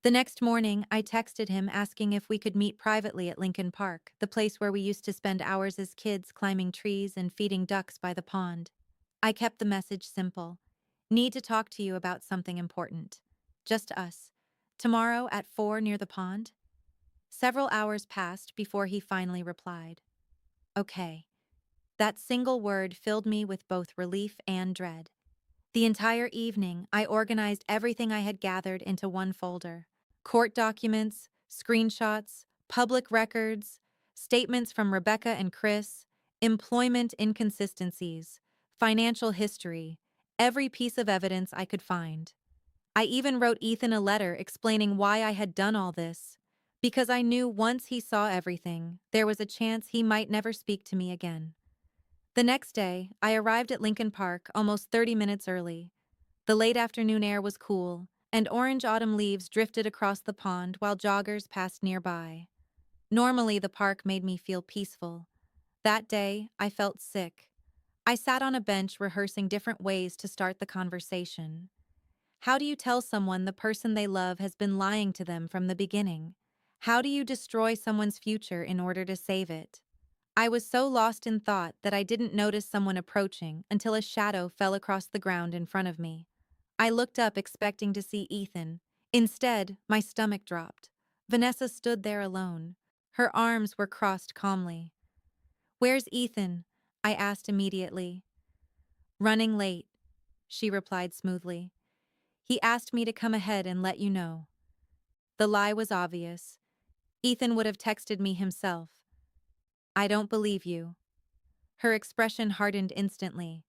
A: The next morning, I texted him asking if we could meet privately at Lincoln Park, the place where we used to spend hours as kids climbing trees and feeding ducks by the pond. I kept the message simple. Need to talk to you about something important. Just us. Tomorrow at 4 near the pond? Several hours passed before he finally replied. Okay. That single word filled me with both relief and dread. The entire evening, I organized everything I had gathered into one folder. Court documents, screenshots, public records, statements from Rebecca and Chris, employment inconsistencies, financial history, every piece of evidence I could find. I even wrote Ethan a letter explaining why I had done all this, because I knew once he saw everything, there was a chance he might never speak to me again. The next day, I arrived at Lincoln Park almost 30 minutes early. The late afternoon air was cool, and orange autumn leaves drifted across the pond while joggers passed nearby. Normally, the park made me feel peaceful. That day, I felt sick. I sat on a bench rehearsing different ways to start the conversation. How do you tell someone the person they love has been lying to them from the beginning? How do you destroy someone's future in order to save it? I was so lost in thought that I didn't notice someone approaching until a shadow fell across the ground in front of me. I looked up expecting to see Ethan. Instead, my stomach dropped. Vanessa stood there alone. Her arms were crossed calmly. "Where's Ethan?" I asked immediately. "Running late," she replied smoothly. "He asked me to come ahead and let you know." The lie was obvious. Ethan would have texted me himself. "I don't believe you." Her expression hardened instantly.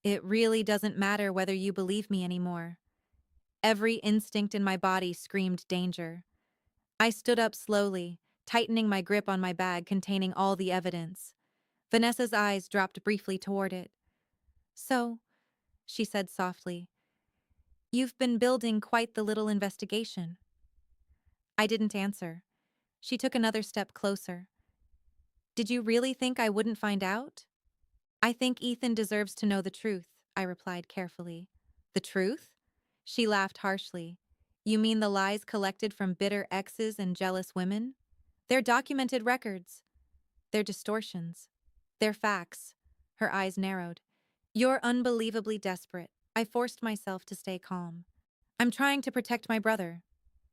A: "It really doesn't matter whether you believe me anymore." Every instinct in my body screamed danger. I stood up slowly, tightening my grip on my bag containing all the evidence. Vanessa's eyes dropped briefly toward it. "So," she said softly, "you've been building quite the little investigation." I didn't answer. She took another step closer. "Did you really think I wouldn't find out?" "I think Ethan deserves to know the truth," I replied carefully. "The truth?" She laughed harshly. "You mean the lies collected from bitter exes and jealous women? They're documented records. They're distortions. They're facts." Her eyes narrowed. "You're unbelievably desperate." I forced myself to stay calm. "I'm trying to protect my brother."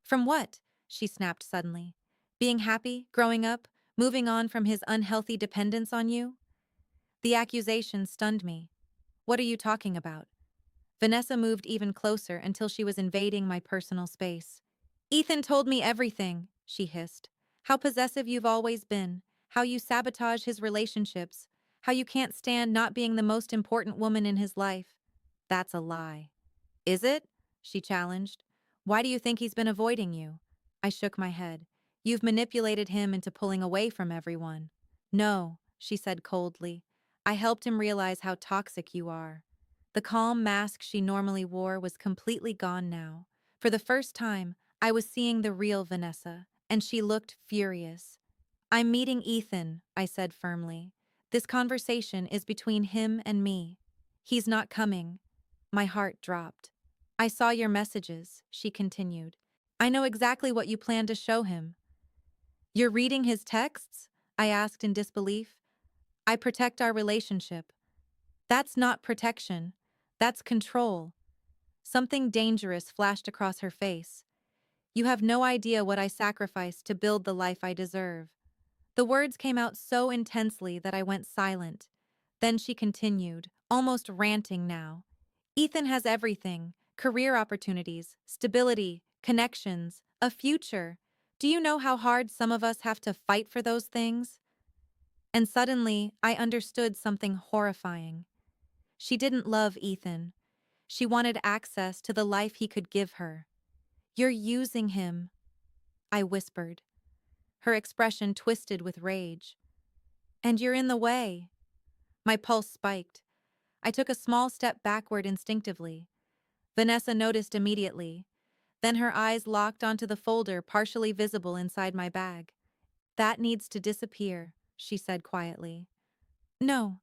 A: "From what?" she snapped suddenly. "Being happy, growing up, moving on from his unhealthy dependence on you?" The accusation stunned me. "What are you talking about?" Vanessa moved even closer until she was invading my personal space. "Ethan told me everything," she hissed. "How possessive you've always been, how you sabotage his relationships, how you can't stand not being the most important woman in his life." "That's a lie." "Is it?" she challenged. "Why do you think he's been avoiding you?" I shook my head. "You've manipulated him into pulling away from everyone." "No," she said coldly. "I helped him realize how toxic you are." The calm mask she normally wore was completely gone now. For the first time, I was seeing the real Vanessa, and she looked furious. "I'm meeting Ethan," I said firmly. "This conversation is between him and me. He's not coming." My heart dropped. "I saw your messages," she continued. "I know exactly what you plan to show him." "You're reading his texts?" I asked in disbelief. "I protect our relationship." "That's not protection. That's control." Something dangerous flashed across her face. "You have no idea what I sacrificed to build the life I deserve." The words came out so intensely that I went silent. Then she continued, almost ranting now. Ethan has everything: career opportunities, stability, connections, a future. Do you know how hard some of us have to fight for those things? And suddenly, I understood something horrifying. She didn't love Ethan. She wanted access to the life he could give her. You're using him, I whispered. Her expression twisted with rage. And you're in the way. My pulse spiked. I took a small step backward instinctively. Vanessa noticed immediately. Then her eyes locked onto the folder partially visible inside my bag. That needs to disappear, she said quietly. No,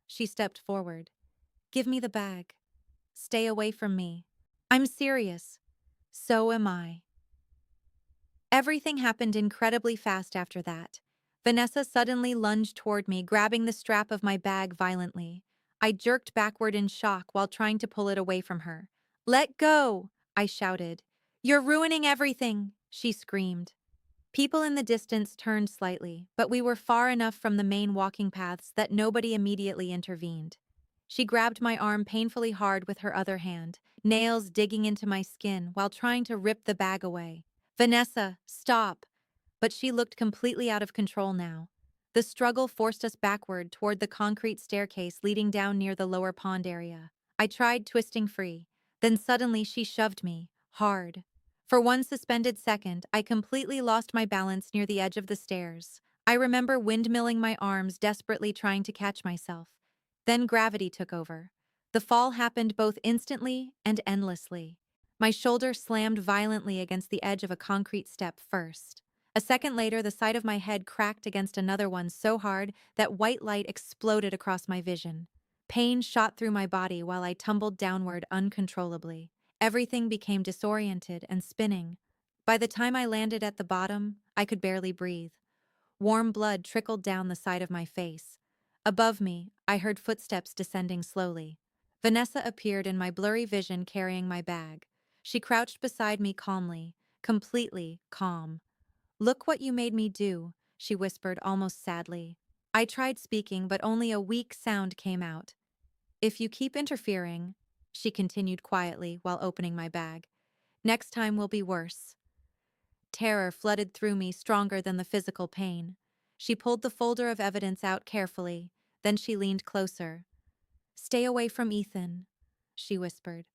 A: she stepped forward. Give me the bag. Stay away from me. I'm serious. So am I. Everything happened incredibly fast after that. Vanessa suddenly lunged toward me, grabbing the strap of my bag violently. I jerked backward in shock while trying to pull it away from her. Let go, I shouted. You're ruining everything, she screamed. People in the distance turned slightly, but we were far enough from the main walking paths that nobody immediately intervened. She grabbed my arm painfully hard with her other hand, nails digging into my skin while trying to rip the bag away. Vanessa, stop! But she looked completely out of control now. The struggle forced us backward toward the concrete staircase leading down near the lower pond area. I tried twisting free. Then suddenly she shoved me, hard. For one suspended second, I completely lost my balance near the edge of the stairs. I remember windmilling my arms, desperately trying to catch myself. Then gravity took over. The fall happened both instantly and endlessly. My shoulder slammed violently against the edge of a concrete step first. A second later, the side of my head cracked against another one so hard that white light exploded across my vision. Pain shot through my body while I tumbled downward uncontrollably. Everything became disoriented and spinning. By the time I landed at the bottom, I could barely breathe. Warm blood trickled down the side of my face. Above me, I heard footsteps descending slowly. Vanessa appeared in my blurry vision carrying my bag. She crouched beside me calmly, completely calm. Look what you made me do, she whispered almost sadly. I tried speaking, but only a weak sound came out. If you keep interfering, she continued quietly while opening my bag, next time will be worse. Terror flooded through me stronger than the physical pain. She pulled the folder of evidence out carefully, then she leaned closer. Stay away from Ethan, she whispered.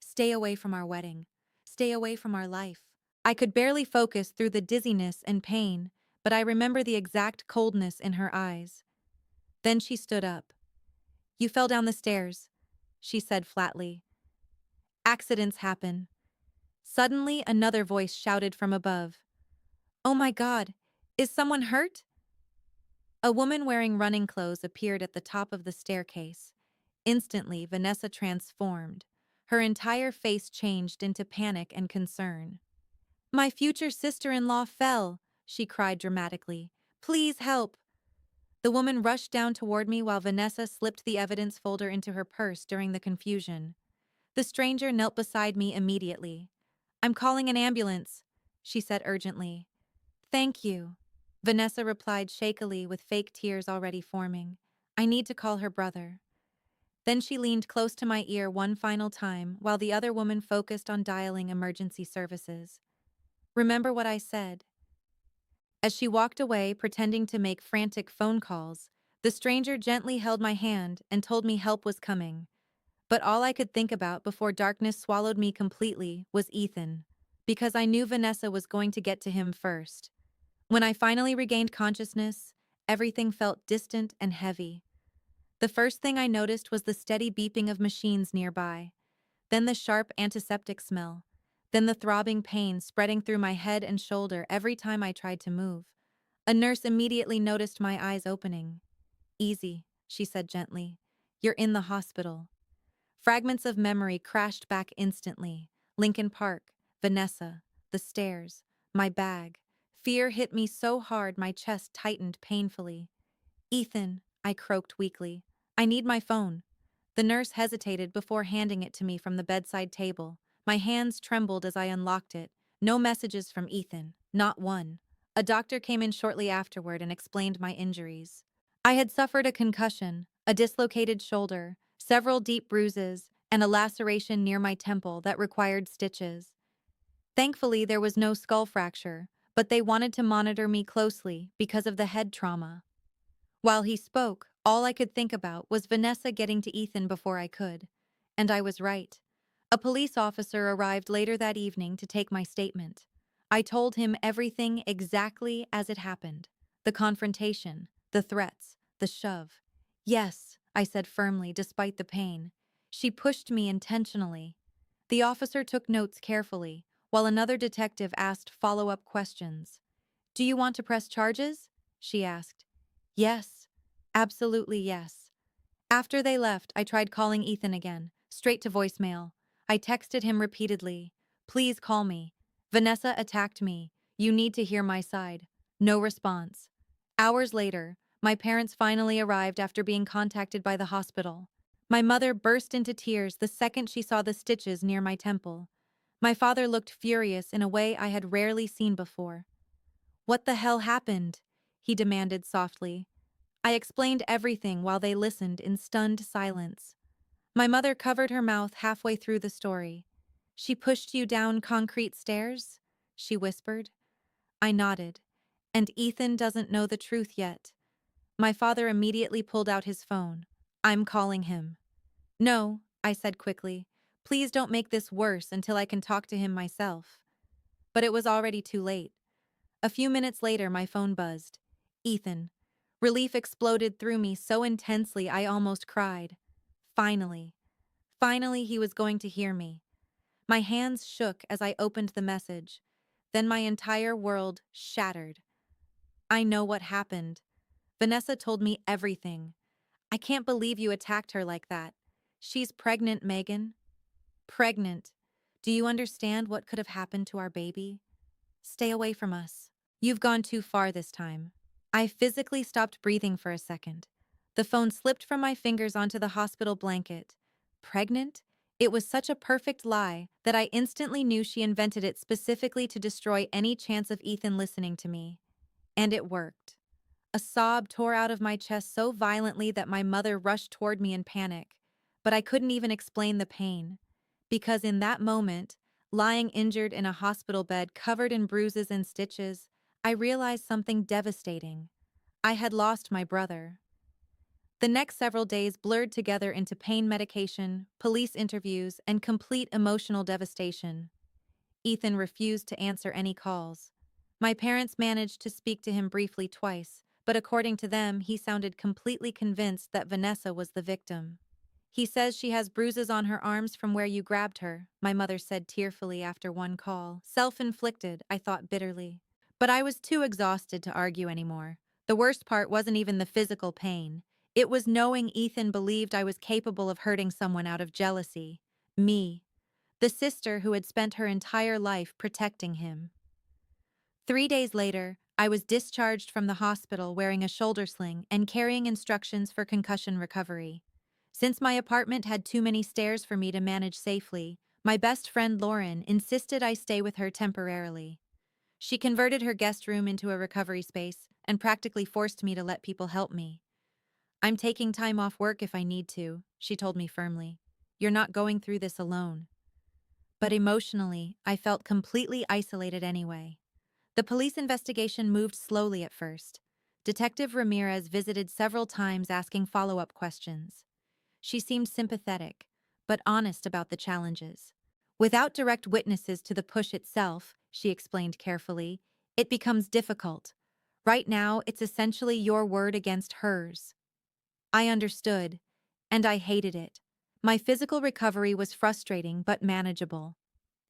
A: Stay away from our wedding. Stay away from our life. I could barely focus through the dizziness and pain, but I remember the exact coldness in her eyes. Then she stood up. You fell down the stairs, she said flatly. Accidents happen. Suddenly, another voice shouted from above. Oh my God, is someone hurt? A woman wearing running clothes appeared at the top of the staircase. Instantly, Vanessa transformed. Her entire face changed into panic and concern. My future sister-in-law fell, she cried dramatically. Please help. The woman rushed down toward me while Vanessa slipped the evidence folder into her purse during the confusion. The stranger knelt beside me immediately. I'm calling an ambulance, she said urgently. Thank you, Vanessa replied shakily with fake tears already forming. I need to call her brother. Then she leaned close to my ear one final time while the other woman focused on dialing emergency services. Remember what I said. As she walked away, pretending to make frantic phone calls, the stranger gently held my hand and told me help was coming. But all I could think about before darkness swallowed me completely was Ethan, because I knew Vanessa was going to get to him first. When I finally regained consciousness, everything felt distant and heavy. The first thing I noticed was the steady beeping of machines nearby, then the sharp antiseptic smell, then the throbbing pain spreading through my head and shoulder every time I tried to move. A nurse immediately noticed my eyes opening. Easy, she said gently. You're in the hospital. Fragments of memory crashed back instantly. Lincoln Park, Vanessa, the stairs, my bag. Fear hit me so hard my chest tightened painfully. Ethan, I croaked weakly. I need my phone. The nurse hesitated before handing it to me from the bedside table. My hands trembled as I unlocked it. No messages from Ethan, not one. A doctor came in shortly afterward and explained my injuries. I had suffered a concussion, a dislocated shoulder, several deep bruises, and a laceration near my temple that required stitches. Thankfully, there was no skull fracture, but they wanted to monitor me closely because of the head trauma. While he spoke, all I could think about was Vanessa getting to Ethan before I could. And I was right. A police officer arrived later that evening to take my statement. I told him everything exactly as it happened. The confrontation, the threats, the shove. Yes, I said firmly despite the pain. She pushed me intentionally. The officer took notes carefully, while another detective asked follow-up questions. "Do you want to press charges?" she asked. Yes, absolutely yes. After they left, I tried calling Ethan again, straight to voicemail. I texted him repeatedly. "Please call me. Vanessa attacked me. You need to hear my side." No response. Hours later, my parents finally arrived after being contacted by the hospital. My mother burst into tears the second she saw the stitches near my temple. My father looked furious in a way I had rarely seen before. "What the hell happened?" he demanded softly. I explained everything while they listened in stunned silence. My mother covered her mouth halfway through the story. "She pushed you down concrete stairs?" she whispered. I nodded. "And Ethan doesn't know the truth yet." My father immediately pulled out his phone. "I'm calling him." "No," I said quickly. "Please don't make this worse until I can talk to him myself." But it was already too late. A few minutes later, my phone buzzed. Ethan. Relief exploded through me so intensely I almost cried. Finally. Finally, he was going to hear me. My hands shook as I opened the message. Then my entire world shattered. "I know what happened. Vanessa told me everything. I can't believe you attacked her like that. She's pregnant, Megan." "Pregnant. Do you understand what could have happened to our baby? Stay away from us. You've gone too far this time." I physically stopped breathing for a second. The phone slipped from my fingers onto the hospital blanket. Pregnant? It was such a perfect lie that I instantly knew she invented it specifically to destroy any chance of Ethan listening to me. And it worked. A sob tore out of my chest so violently that my mother rushed toward me in panic. But I couldn't even explain the pain. Because in that moment, lying injured in a hospital bed covered in bruises and stitches, I realized something devastating. I had lost my brother. The next several days blurred together into pain medication, police interviews, and complete emotional devastation. Ethan refused to answer any calls. My parents managed to speak to him briefly twice, but according to them, he sounded completely convinced that Vanessa was the victim. "He says she has bruises on her arms from where you grabbed her," my mother said tearfully after one call. "Self-inflicted," I thought bitterly. But I was too exhausted to argue anymore. The worst part wasn't even the physical pain. It was knowing Ethan believed I was capable of hurting someone out of jealousy. Me. The sister who had spent her entire life protecting him. 3 days later, I was discharged from the hospital wearing a shoulder sling and carrying instructions for concussion recovery. Since my apartment had too many stairs for me to manage safely, my best friend Lauren insisted I stay with her temporarily. She converted her guest room into a recovery space and practically forced me to let people help me. "I'm taking time off work if I need to," she told me firmly. "You're not going through this alone." But emotionally, I felt completely isolated anyway. The police investigation moved slowly at first. Detective Ramirez visited several times asking follow-up questions. She seemed sympathetic, but honest about the challenges. "Without direct witnesses to the push itself," she explained carefully, "it becomes difficult. Right now, it's essentially your word against hers." I understood, and I hated it. My physical recovery was frustrating but manageable.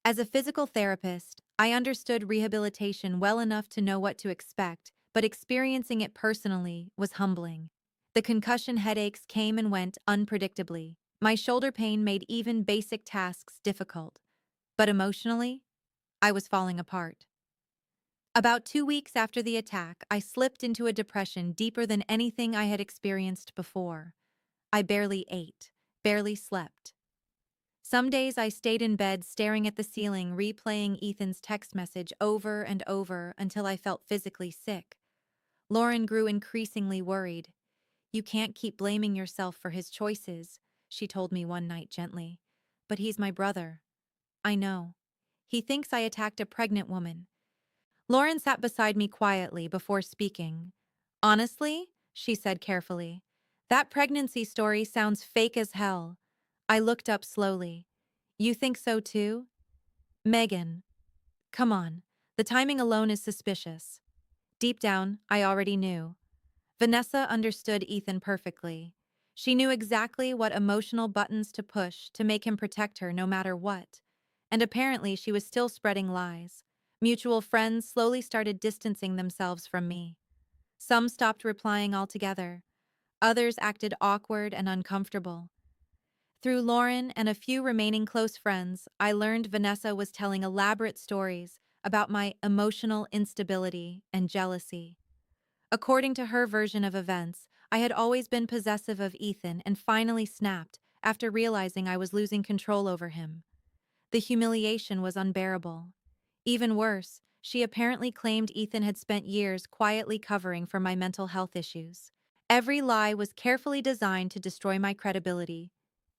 A: As a physical therapist, I understood rehabilitation well enough to know what to expect, but experiencing it personally was humbling. The concussion headaches came and went unpredictably. My shoulder pain made even basic tasks difficult. But emotionally, I was falling apart. About 2 weeks after the attack, I slipped into a depression deeper than anything I had experienced before. I barely ate, barely slept. Some days I stayed in bed staring at the ceiling, replaying Ethan's text message over and over until I felt physically sick. Lauren grew increasingly worried. "You can't keep blaming yourself for his choices," she told me one night gently. "But he's my brother." "I know. He thinks I attacked a pregnant woman." Lauren sat beside me quietly before speaking. "Honestly," she said carefully, "that pregnancy story sounds fake as hell." I looked up slowly. "You think so too?" "Megan, come on. The timing alone is suspicious." Deep down, I already knew. Vanessa understood Ethan perfectly. She knew exactly what emotional buttons to push to make him protect her no matter what. And apparently she was still spreading lies. Mutual friends slowly started distancing themselves from me. Some stopped replying altogether. Others acted awkward and uncomfortable. Through Lauren and a few remaining close friends, I learned Vanessa was telling elaborate stories about my emotional instability and jealousy. According to her version of events, I had always been possessive of Ethan and finally snapped after realizing I was losing control over him. The humiliation was unbearable. Even worse, she apparently claimed Ethan had spent years quietly covering for my mental health issues. Every lie was carefully designed to destroy my credibility,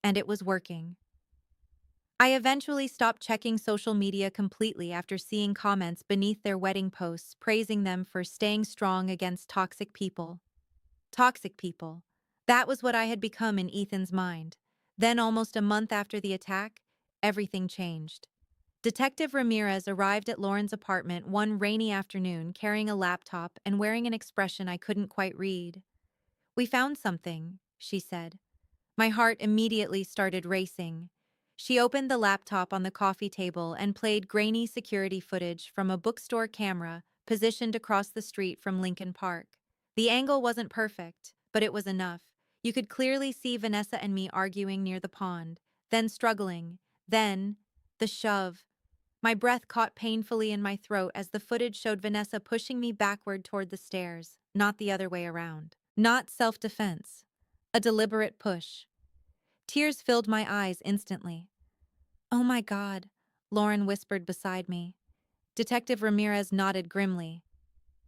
A: and it was working. I eventually stopped checking social media completely after seeing comments beneath their wedding posts praising them for staying strong against toxic people. Toxic people. That was what I had become in Ethan's mind. Then, almost a month after the attack, everything changed. Detective Ramirez arrived at Lauren's apartment one rainy afternoon carrying a laptop and wearing an expression I couldn't quite read. "We found something," she said. My heart immediately started racing. She opened the laptop on the coffee table and played grainy security footage from a bookstore camera positioned across the street from Lincoln Park. The angle wasn't perfect, but it was enough. You could clearly see Vanessa and me arguing near the pond, then struggling, then the shove. My breath caught painfully in my throat as the footage showed Vanessa pushing me backward toward the stairs, not the other way around. Not self-defense. A deliberate push. Tears filled my eyes instantly. "Oh my God," Lauren whispered beside me. Detective Ramirez nodded grimly.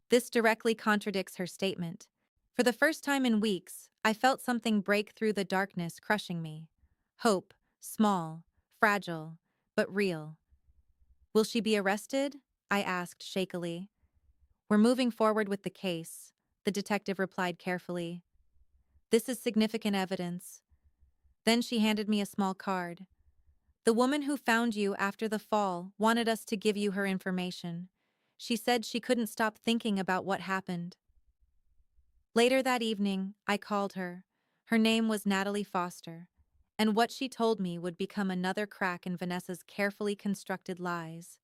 A: This directly contradicts her statement. For the first time in weeks, I felt something break through the darkness crushing me. Hope, small, fragile, but real. "Will she be arrested?" I asked shakily. "We're moving forward with the case," the detective replied carefully. "This is significant evidence." Then she handed me a small card. "The woman who found you after the fall wanted us to give you her information. She said she couldn't stop thinking about what happened." Later that evening, I called her. Her name was Natalie Foster, and what she told me would become another crack in Vanessa's carefully constructed lies.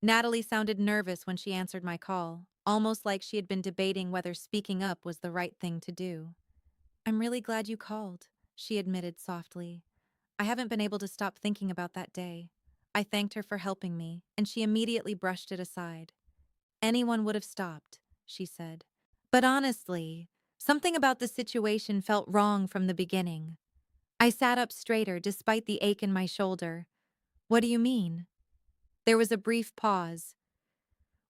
A: Natalie sounded nervous when she answered my call, almost like she had been debating whether speaking up was the right thing to do. "I'm really glad you called," she admitted softly. "I haven't been able to stop thinking about that day." I thanked her for helping me, and she immediately brushed it aside. "Anyone would have stopped," she said. But honestly, something about the situation felt wrong from the beginning. I sat up straighter despite the ache in my shoulder. "What do you mean?" There was a brief pause.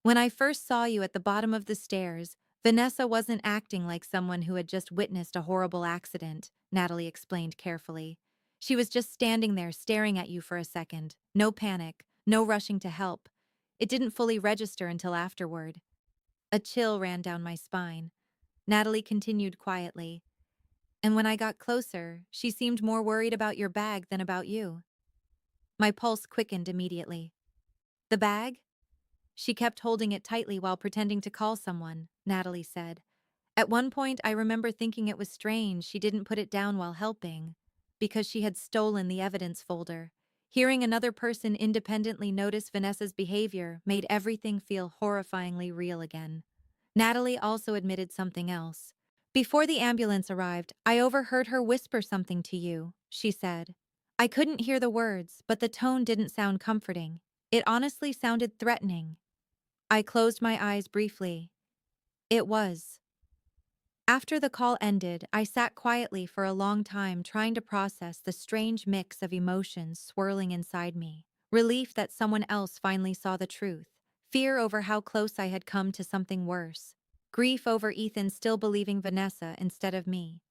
A: "When I first saw you at the bottom of the stairs, Vanessa wasn't acting like someone who had just witnessed a horrible accident," Natalie explained carefully. "She was just standing there staring at you for a second. No panic, no rushing to help. It didn't fully register until afterward." A chill ran down my spine. Natalie continued quietly. "And when I got closer, she seemed more worried about your bag than about you." My pulse quickened immediately. "The bag?" "She kept holding it tightly while pretending to call someone," Natalie said. "At one point, I remember thinking it was strange she didn't put it down while helping, because she had stolen the evidence folder. Hearing another person independently notice Vanessa's behavior made everything feel horrifyingly real again." Natalie also admitted something else. "Before the ambulance arrived, I overheard her whisper something to you," she said. "I couldn't hear the words, but the tone didn't sound comforting. It honestly sounded threatening." I closed my eyes briefly. It was. After the call ended, I sat quietly for a long time trying to process the strange mix of emotions swirling inside me. Relief that someone else finally saw the truth, fear over how close I had come to something worse, grief over Ethan still believing Vanessa instead of me.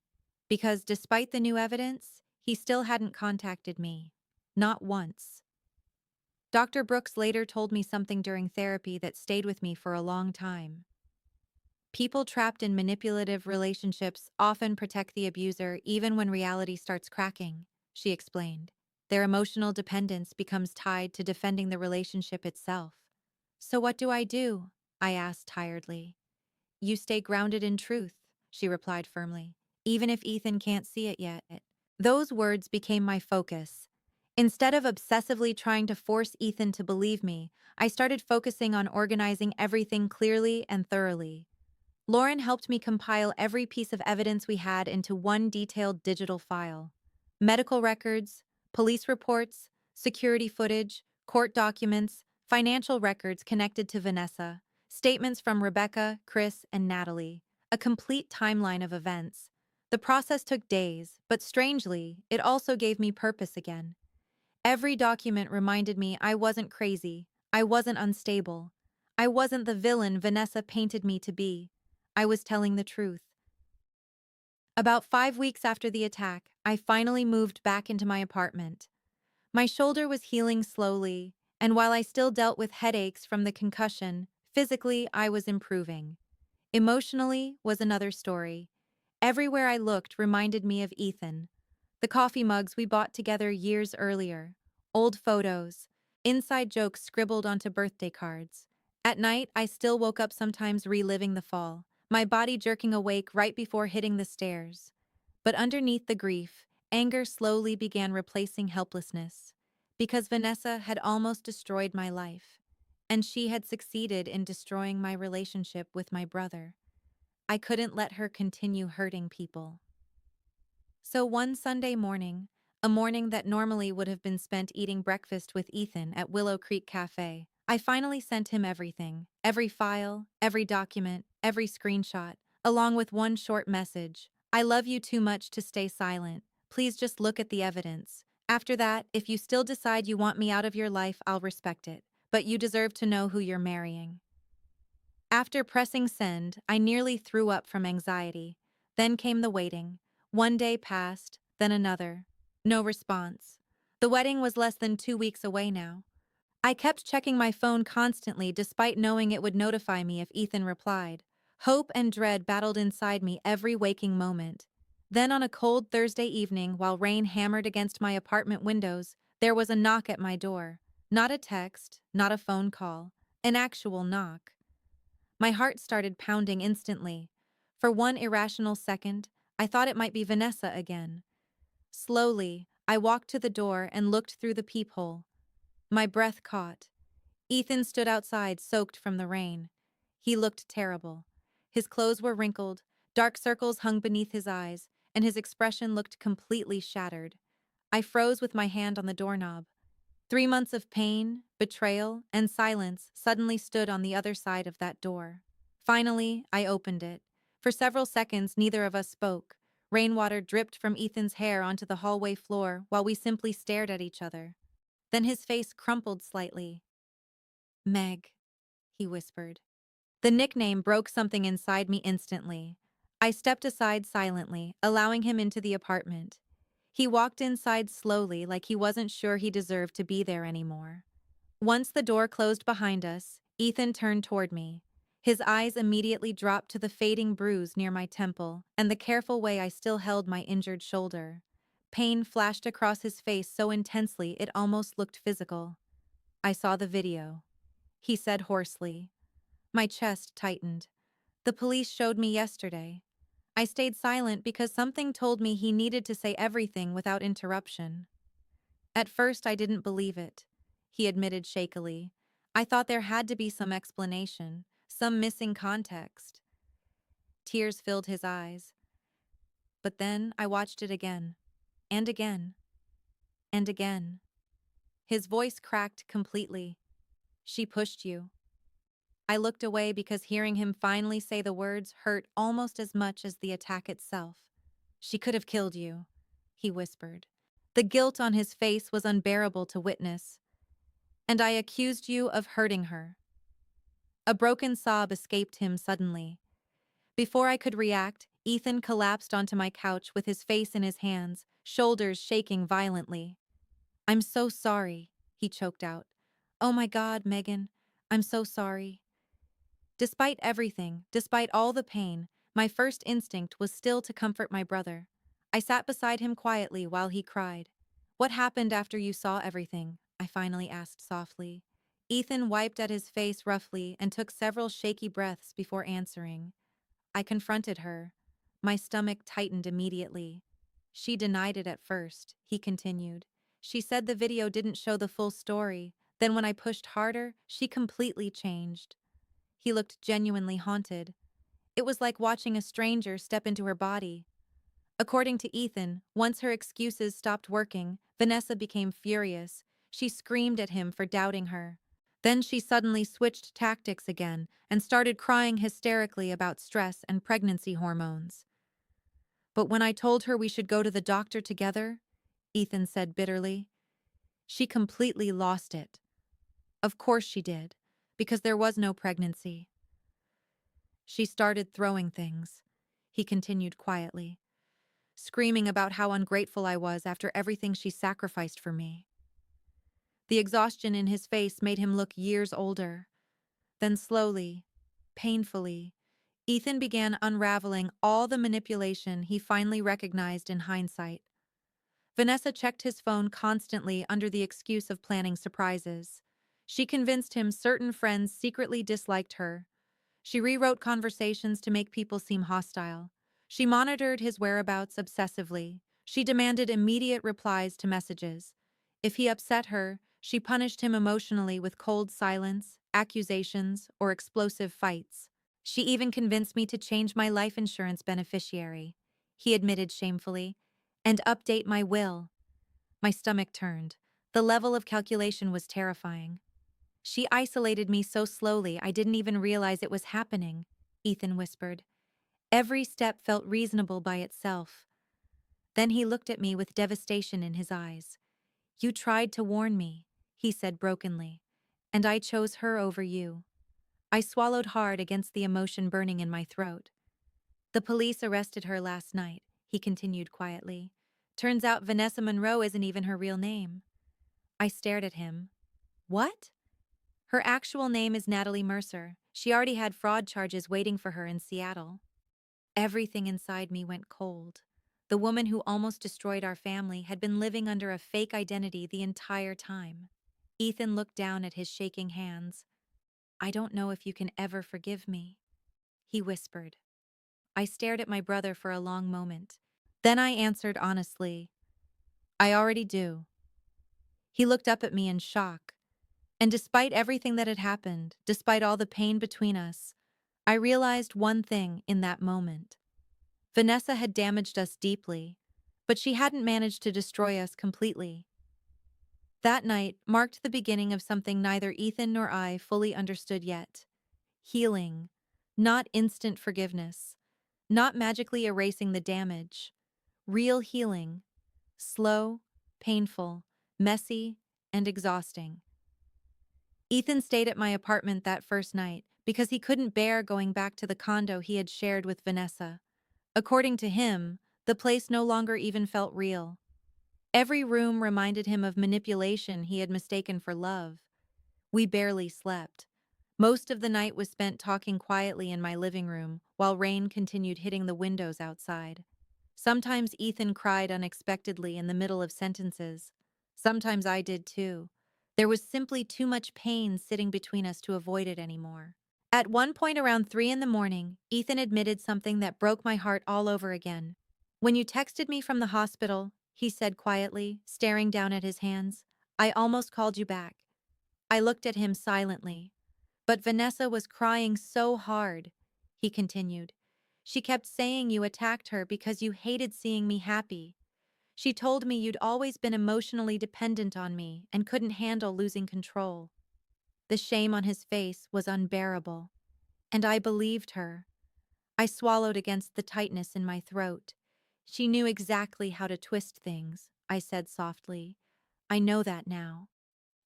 A: Because despite the new evidence, he still hadn't contacted me. Not once. Dr. Brooks later told me something during therapy that stayed with me for a long time. People trapped in manipulative relationships often protect the abuser even when reality starts cracking, she explained. Their emotional dependence becomes tied to defending the relationship itself. So what do? I asked tiredly. You stay grounded in truth, she replied firmly, even if Ethan can't see it yet. Those words became my focus. Instead of obsessively trying to force Ethan to believe me, I started focusing on organizing everything clearly and thoroughly. Lauren helped me compile every piece of evidence we had into one detailed digital file. Medical records, police reports, security footage, court documents, financial records connected to Vanessa, statements from Rebecca, Chris, and Natalie, a complete timeline of events. The process took days, but strangely, it also gave me purpose again. Every document reminded me I wasn't crazy, I wasn't unstable, I wasn't the villain Vanessa painted me to be. I was telling the truth. About 5 weeks after the attack, I finally moved back into my apartment. My shoulder was healing slowly, and while I still dealt with headaches from the concussion, physically I was improving. Emotionally was another story. Everywhere I looked reminded me of Ethan. The coffee mugs we bought together years earlier, old photos, inside jokes scribbled onto birthday cards. At night, I still woke up sometimes reliving the fall, my body jerking awake right before hitting the stairs. But underneath the grief, anger slowly began replacing helplessness. Because Vanessa had almost destroyed my life, and she had succeeded in destroying my relationship with my brother. I couldn't let her continue hurting people. So one Sunday morning, a morning that normally would have been spent eating breakfast with Ethan at Willow Creek Cafe, I finally sent him everything, every file, every document, every screenshot, along with one short message. I love you too much to stay silent. Please just look at the evidence. After that, if you still decide you want me out of your life, I'll respect it. But you deserve to know who you're marrying. After pressing send, I nearly threw up from anxiety. Then came the waiting. One day passed, then another. No response. The wedding was less than 2 weeks away now. I kept checking my phone constantly despite knowing it would notify me if Ethan replied. Hope and dread battled inside me every waking moment. Then on a cold Thursday evening, while rain hammered against my apartment windows, there was a knock at my door. Not a text, not a phone call, an actual knock. My heart started pounding instantly. For one irrational second, I thought it might be Vanessa again. Slowly, I walked to the door and looked through the peephole. My breath caught. Ethan stood outside, soaked from the rain. He looked terrible. His clothes were wrinkled, dark circles hung beneath his eyes, and his expression looked completely shattered. I froze with my hand on the doorknob. 3 months of pain, betrayal, and silence suddenly stood on the other side of that door. Finally, I opened it. For several seconds, neither of us spoke. Rainwater dripped from Ethan's hair onto the hallway floor while we simply stared at each other. Then his face crumpled slightly. Meg, he whispered. The nickname broke something inside me instantly. I stepped aside silently, allowing him into the apartment. He walked inside slowly, like he wasn't sure he deserved to be there anymore. Once the door closed behind us, Ethan turned toward me. His eyes immediately dropped to the fading bruise near my temple and the careful way I still held my injured shoulder. Pain flashed across his face so intensely it almost looked physical. I saw the video, he said hoarsely. My chest tightened. The police showed me yesterday. I stayed silent because something told me he needed to say everything without interruption. At first, I didn't believe it, he admitted shakily. I thought there had to be some explanation, some missing context. Tears filled his eyes. But then I watched it again, and again, and again. His voice cracked completely. She pushed you. I looked away because hearing him finally say the words hurt almost as much as the attack itself. "She could have killed you," he whispered. The guilt on his face was unbearable to witness. "And I accused you of hurting her." A broken sob escaped him suddenly. Before I could react, Ethan collapsed onto my couch with his face in his hands, shoulders shaking violently. "I'm so sorry," he choked out. "Oh my God, Megan, I'm so sorry." Despite everything, despite all the pain, my first instinct was still to comfort my brother. I sat beside him quietly while he cried. "What happened after you saw everything?" I finally asked softly. Ethan wiped at his face roughly and took several shaky breaths before answering. "I confronted her." My stomach tightened immediately. "She denied it at first," he continued. "She said the video didn't show the full story. Then when I pushed harder, she completely changed." He looked genuinely haunted. It was like watching a stranger step into her body. According to Ethan, once her excuses stopped working, Vanessa became furious. She screamed at him for doubting her. Then she suddenly switched tactics again and started crying hysterically about stress and pregnancy hormones. "But when I told her we should go to the doctor together," Ethan said bitterly, "she completely lost it." "Of course she did, because there was no pregnancy." "She started throwing things," he continued quietly, "screaming about how ungrateful I was after everything she sacrificed for me." The exhaustion in his face made him look years older. Then slowly, painfully, Ethan began unraveling all the manipulation he finally recognized in hindsight. Vanessa checked his phone constantly under the excuse of planning surprises. She convinced him certain friends secretly disliked her. She rewrote conversations to make people seem hostile. She monitored his whereabouts obsessively. She demanded immediate replies to messages. If he upset her, she punished him emotionally with cold silence, accusations, or explosive fights. "She even convinced me to change my life insurance beneficiary," he admitted shamefully, "and update my will." My stomach turned. The level of calculation was terrifying. "She isolated me so slowly I didn't even realize it was happening," Ethan whispered. "Every step felt reasonable by itself." Then he looked at me with devastation in his eyes. "You tried to warn me," he said brokenly, "and I chose her over you." I swallowed hard against the emotion burning in my throat. "The police arrested her last night," he continued quietly. "Turns out Vanessa Monroe isn't even her real name." I stared at him. "What?" "Her actual name is Natalie Mercer. She already had fraud charges waiting for her in Seattle." Everything inside me went cold. The woman who almost destroyed our family had been living under a fake identity the entire time. Ethan looked down at his shaking hands. "I don't know if you can ever forgive me," he whispered. I stared at my brother for a long moment. Then I answered honestly, "I already do." He looked up at me in shock. And despite everything that had happened, despite all the pain between us, I realized one thing in that moment. Vanessa had damaged us deeply, but she hadn't managed to destroy us completely. That night marked the beginning of something neither Ethan nor I fully understood yet. Healing, not instant forgiveness, not magically erasing the damage. Real healing, slow, painful, messy, and exhausting. Ethan stayed at my apartment that first night because he couldn't bear going back to the condo he had shared with Vanessa. According to him, the place no longer even felt real. Every room reminded him of manipulation he had mistaken for love. We barely slept. Most of the night was spent talking quietly in my living room while rain continued hitting the windows outside. Sometimes Ethan cried unexpectedly in the middle of sentences. Sometimes I did too. There was simply too much pain sitting between us to avoid it anymore. At one point around 3 in the morning, Ethan admitted something that broke my heart all over again. "When you texted me from the hospital," he said quietly, staring down at his hands, "I almost called you back." I looked at him silently. "But Vanessa was crying so hard," he continued. "She kept saying you attacked her because you hated seeing me happy. She told me you'd always been emotionally dependent on me and couldn't handle losing control." The shame on his face was unbearable. And I believed her. I swallowed against the tightness in my throat. She knew exactly how to twist things, I said softly. I know that now.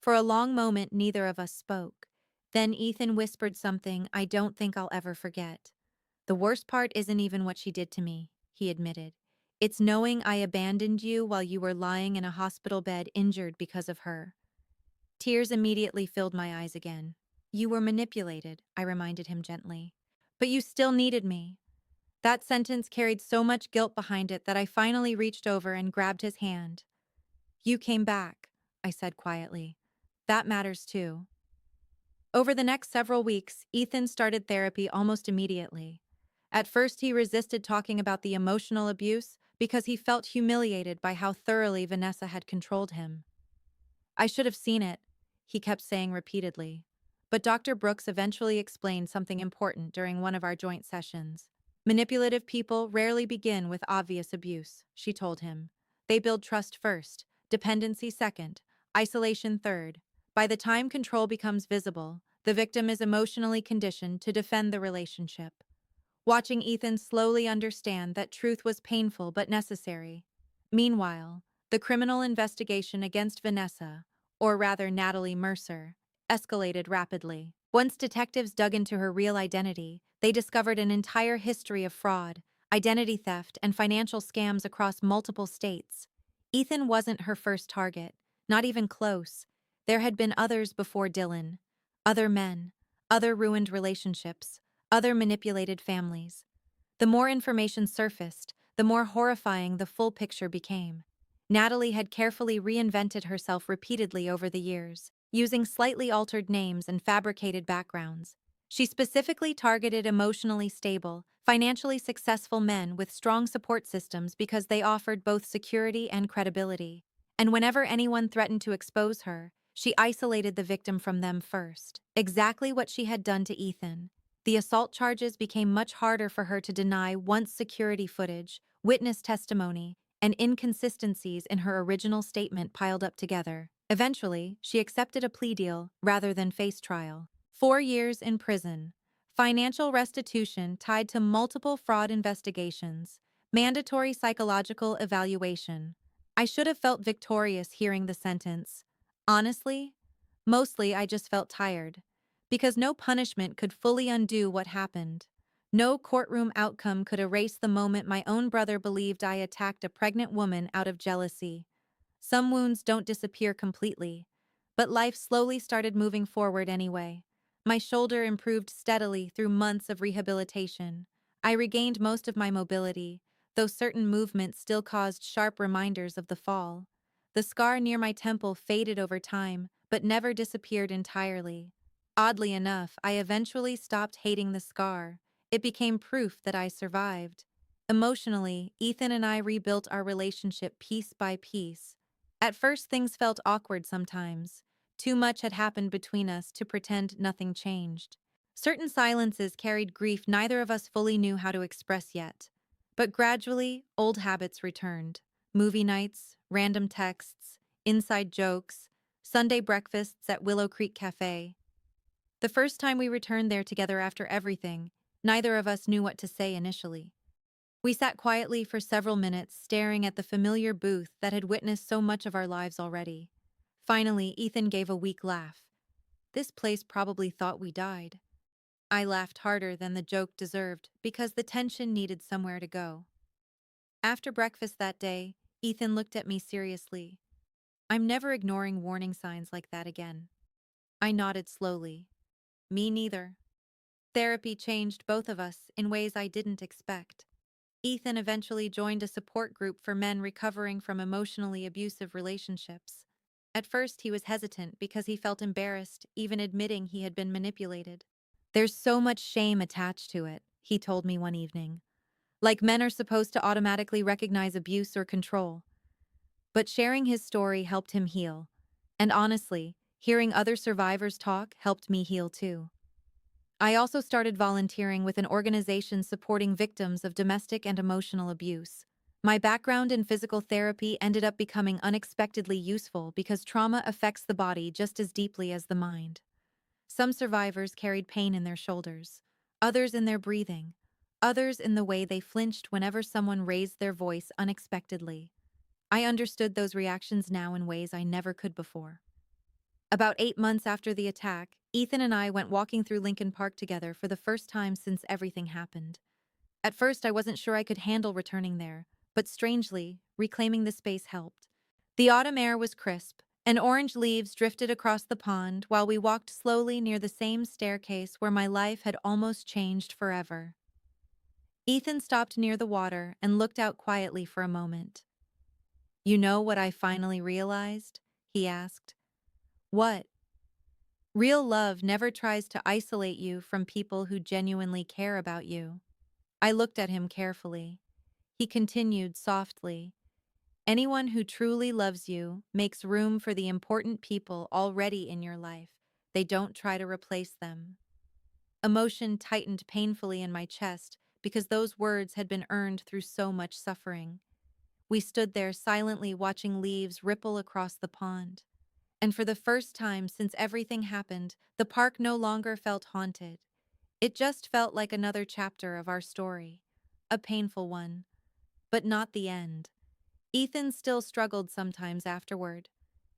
A: For a long moment, neither of us spoke. Then Ethan whispered something I don't think I'll ever forget. The worst part isn't even what she did to me, he admitted. It's knowing I abandoned you while you were lying in a hospital bed injured because of her. Tears immediately filled my eyes again. You were manipulated, I reminded him gently. But you still needed me. That sentence carried so much guilt behind it that I finally reached over and grabbed his hand. You came back, I said quietly. That matters too. Over the next several weeks, Ethan started therapy almost immediately. At first, he resisted talking about the emotional abuse because he felt humiliated by how thoroughly Vanessa had controlled him. I should have seen it, he kept saying repeatedly. But Dr. Brooks eventually explained something important during one of our joint sessions. Manipulative people rarely begin with obvious abuse, she told him. They build trust first, dependency second, isolation third. By the time control becomes visible, the victim is emotionally conditioned to defend the relationship. Watching Ethan slowly understand that truth was painful but necessary. Meanwhile, the criminal investigation against Vanessa, or rather Natalie Mercer, escalated rapidly. Once detectives dug into her real identity, they discovered an entire history of fraud, identity theft, and financial scams across multiple states. Ethan wasn't her first target, not even close. There had been others before Dylan. Other men, other ruined relationships, other manipulated families. The more information surfaced, the more horrifying the full picture became. Natalie had carefully reinvented herself repeatedly over the years, using slightly altered names and fabricated backgrounds. She specifically targeted emotionally stable, financially successful men with strong support systems because they offered both security and credibility. And whenever anyone threatened to expose her, she isolated the victim from them first. Exactly what she had done to Ethan. The assault charges became much harder for her to deny once security footage, witness testimony, and inconsistencies in her original statement piled up together. Eventually, she accepted a plea deal rather than face trial. 4 years in prison, financial restitution tied to multiple fraud investigations, mandatory psychological evaluation. I should have felt victorious hearing the sentence. Honestly, mostly I just felt tired. Because no punishment could fully undo what happened. No courtroom outcome could erase the moment my own brother believed I attacked a pregnant woman out of jealousy. Some wounds don't disappear completely, but life slowly started moving forward anyway. My shoulder improved steadily through months of rehabilitation. I regained most of my mobility, though certain movements still caused sharp reminders of the fall. The scar near my temple faded over time, but never disappeared entirely. Oddly enough, I eventually stopped hating the scar. It became proof that I survived. Emotionally, Ethan and I rebuilt our relationship piece by piece. At first, things felt awkward sometimes. Too much had happened between us to pretend nothing changed. Certain silences carried grief neither of us fully knew how to express yet. But gradually, old habits returned. Movie nights, random texts, inside jokes, Sunday breakfasts at Willow Creek Cafe. The first time we returned there together after everything, neither of us knew what to say initially. We sat quietly for several minutes, staring at the familiar booth that had witnessed so much of our lives already. Finally, Ethan gave a weak laugh. This place probably thought we died. I laughed harder than the joke deserved because the tension needed somewhere to go. After breakfast that day, Ethan looked at me seriously. I'm never ignoring warning signs like that again. I nodded slowly. Me neither. Therapy changed both of us in ways I didn't expect. Ethan eventually joined a support group for men recovering from emotionally abusive relationships. At first, he was hesitant because he felt embarrassed, even admitting he had been manipulated. There's so much shame attached to it, he told me one evening. Like men are supposed to automatically recognize abuse or control. But sharing his story helped him heal. And honestly, hearing other survivors talk helped me heal too. I also started volunteering with an organization supporting victims of domestic and emotional abuse. My background in physical therapy ended up becoming unexpectedly useful because trauma affects the body just as deeply as the mind. Some survivors carried pain in their shoulders, others in their breathing, others in the way they flinched whenever someone raised their voice unexpectedly. I understood those reactions now in ways I never could before. About 8 months after the attack, Ethan and I went walking through Lincoln Park together for the first time since everything happened. At first, I wasn't sure I could handle returning there, but strangely, reclaiming the space helped. The autumn air was crisp, and orange leaves drifted across the pond while we walked slowly near the same staircase where my life had almost changed forever. Ethan stopped near the water and looked out quietly for a moment. "You know what I finally realized?" he asked. "What?" "Real love never tries to isolate you from people who genuinely care about you." I looked at him carefully. He continued softly, "Anyone who truly loves you makes room for the important people already in your life. They don't try to replace them." Emotion tightened painfully in my chest because those words had been earned through so much suffering. We stood there silently watching leaves ripple across the pond. And for the first time since everything happened, the park no longer felt haunted. It just felt like another chapter of our story. A painful one, but not the end. Ethan still struggled sometimes afterward.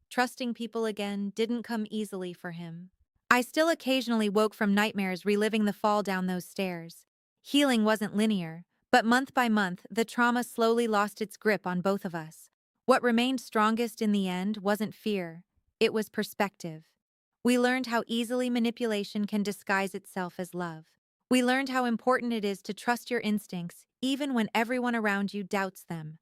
A: Trusting people again didn't come easily for him. I still occasionally woke from nightmares reliving the fall down those stairs. Healing wasn't linear, but month by month, the trauma slowly lost its grip on both of us. What remained strongest in the end wasn't fear, it was perspective. We learned how easily manipulation can disguise itself as love. We learned how important it is to trust your instincts, even when everyone around you doubts them.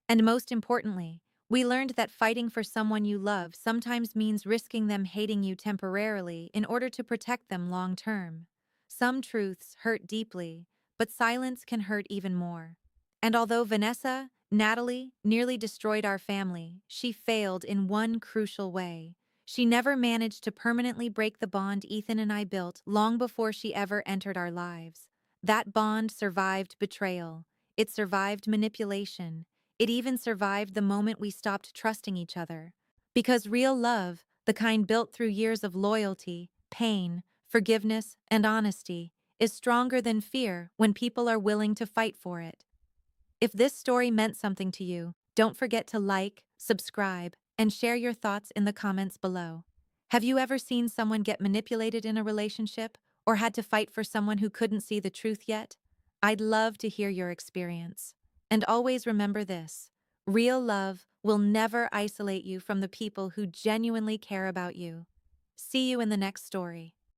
A: And most importantly, we learned that fighting for someone you love sometimes means risking them hating you temporarily in order to protect them long term. Some truths hurt deeply, but silence can hurt even more. And although Vanessa, Natalie, nearly destroyed our family, she failed in one crucial way. She never managed to permanently break the bond Ethan and I built long before she ever entered our lives. That bond survived betrayal. It survived manipulation. It even survived the moment we stopped trusting each other. Because real love, the kind built through years of loyalty, pain, forgiveness, and honesty, is stronger than fear when people are willing to fight for it. If this story meant something to you, don't forget to like, subscribe, and share your thoughts in the comments below. Have you ever seen someone get manipulated in a relationship, or had to fight for someone who couldn't see the truth yet? I'd love to hear your experience. And always remember this: real love will never isolate you from the people who genuinely care about you. See you in the next story.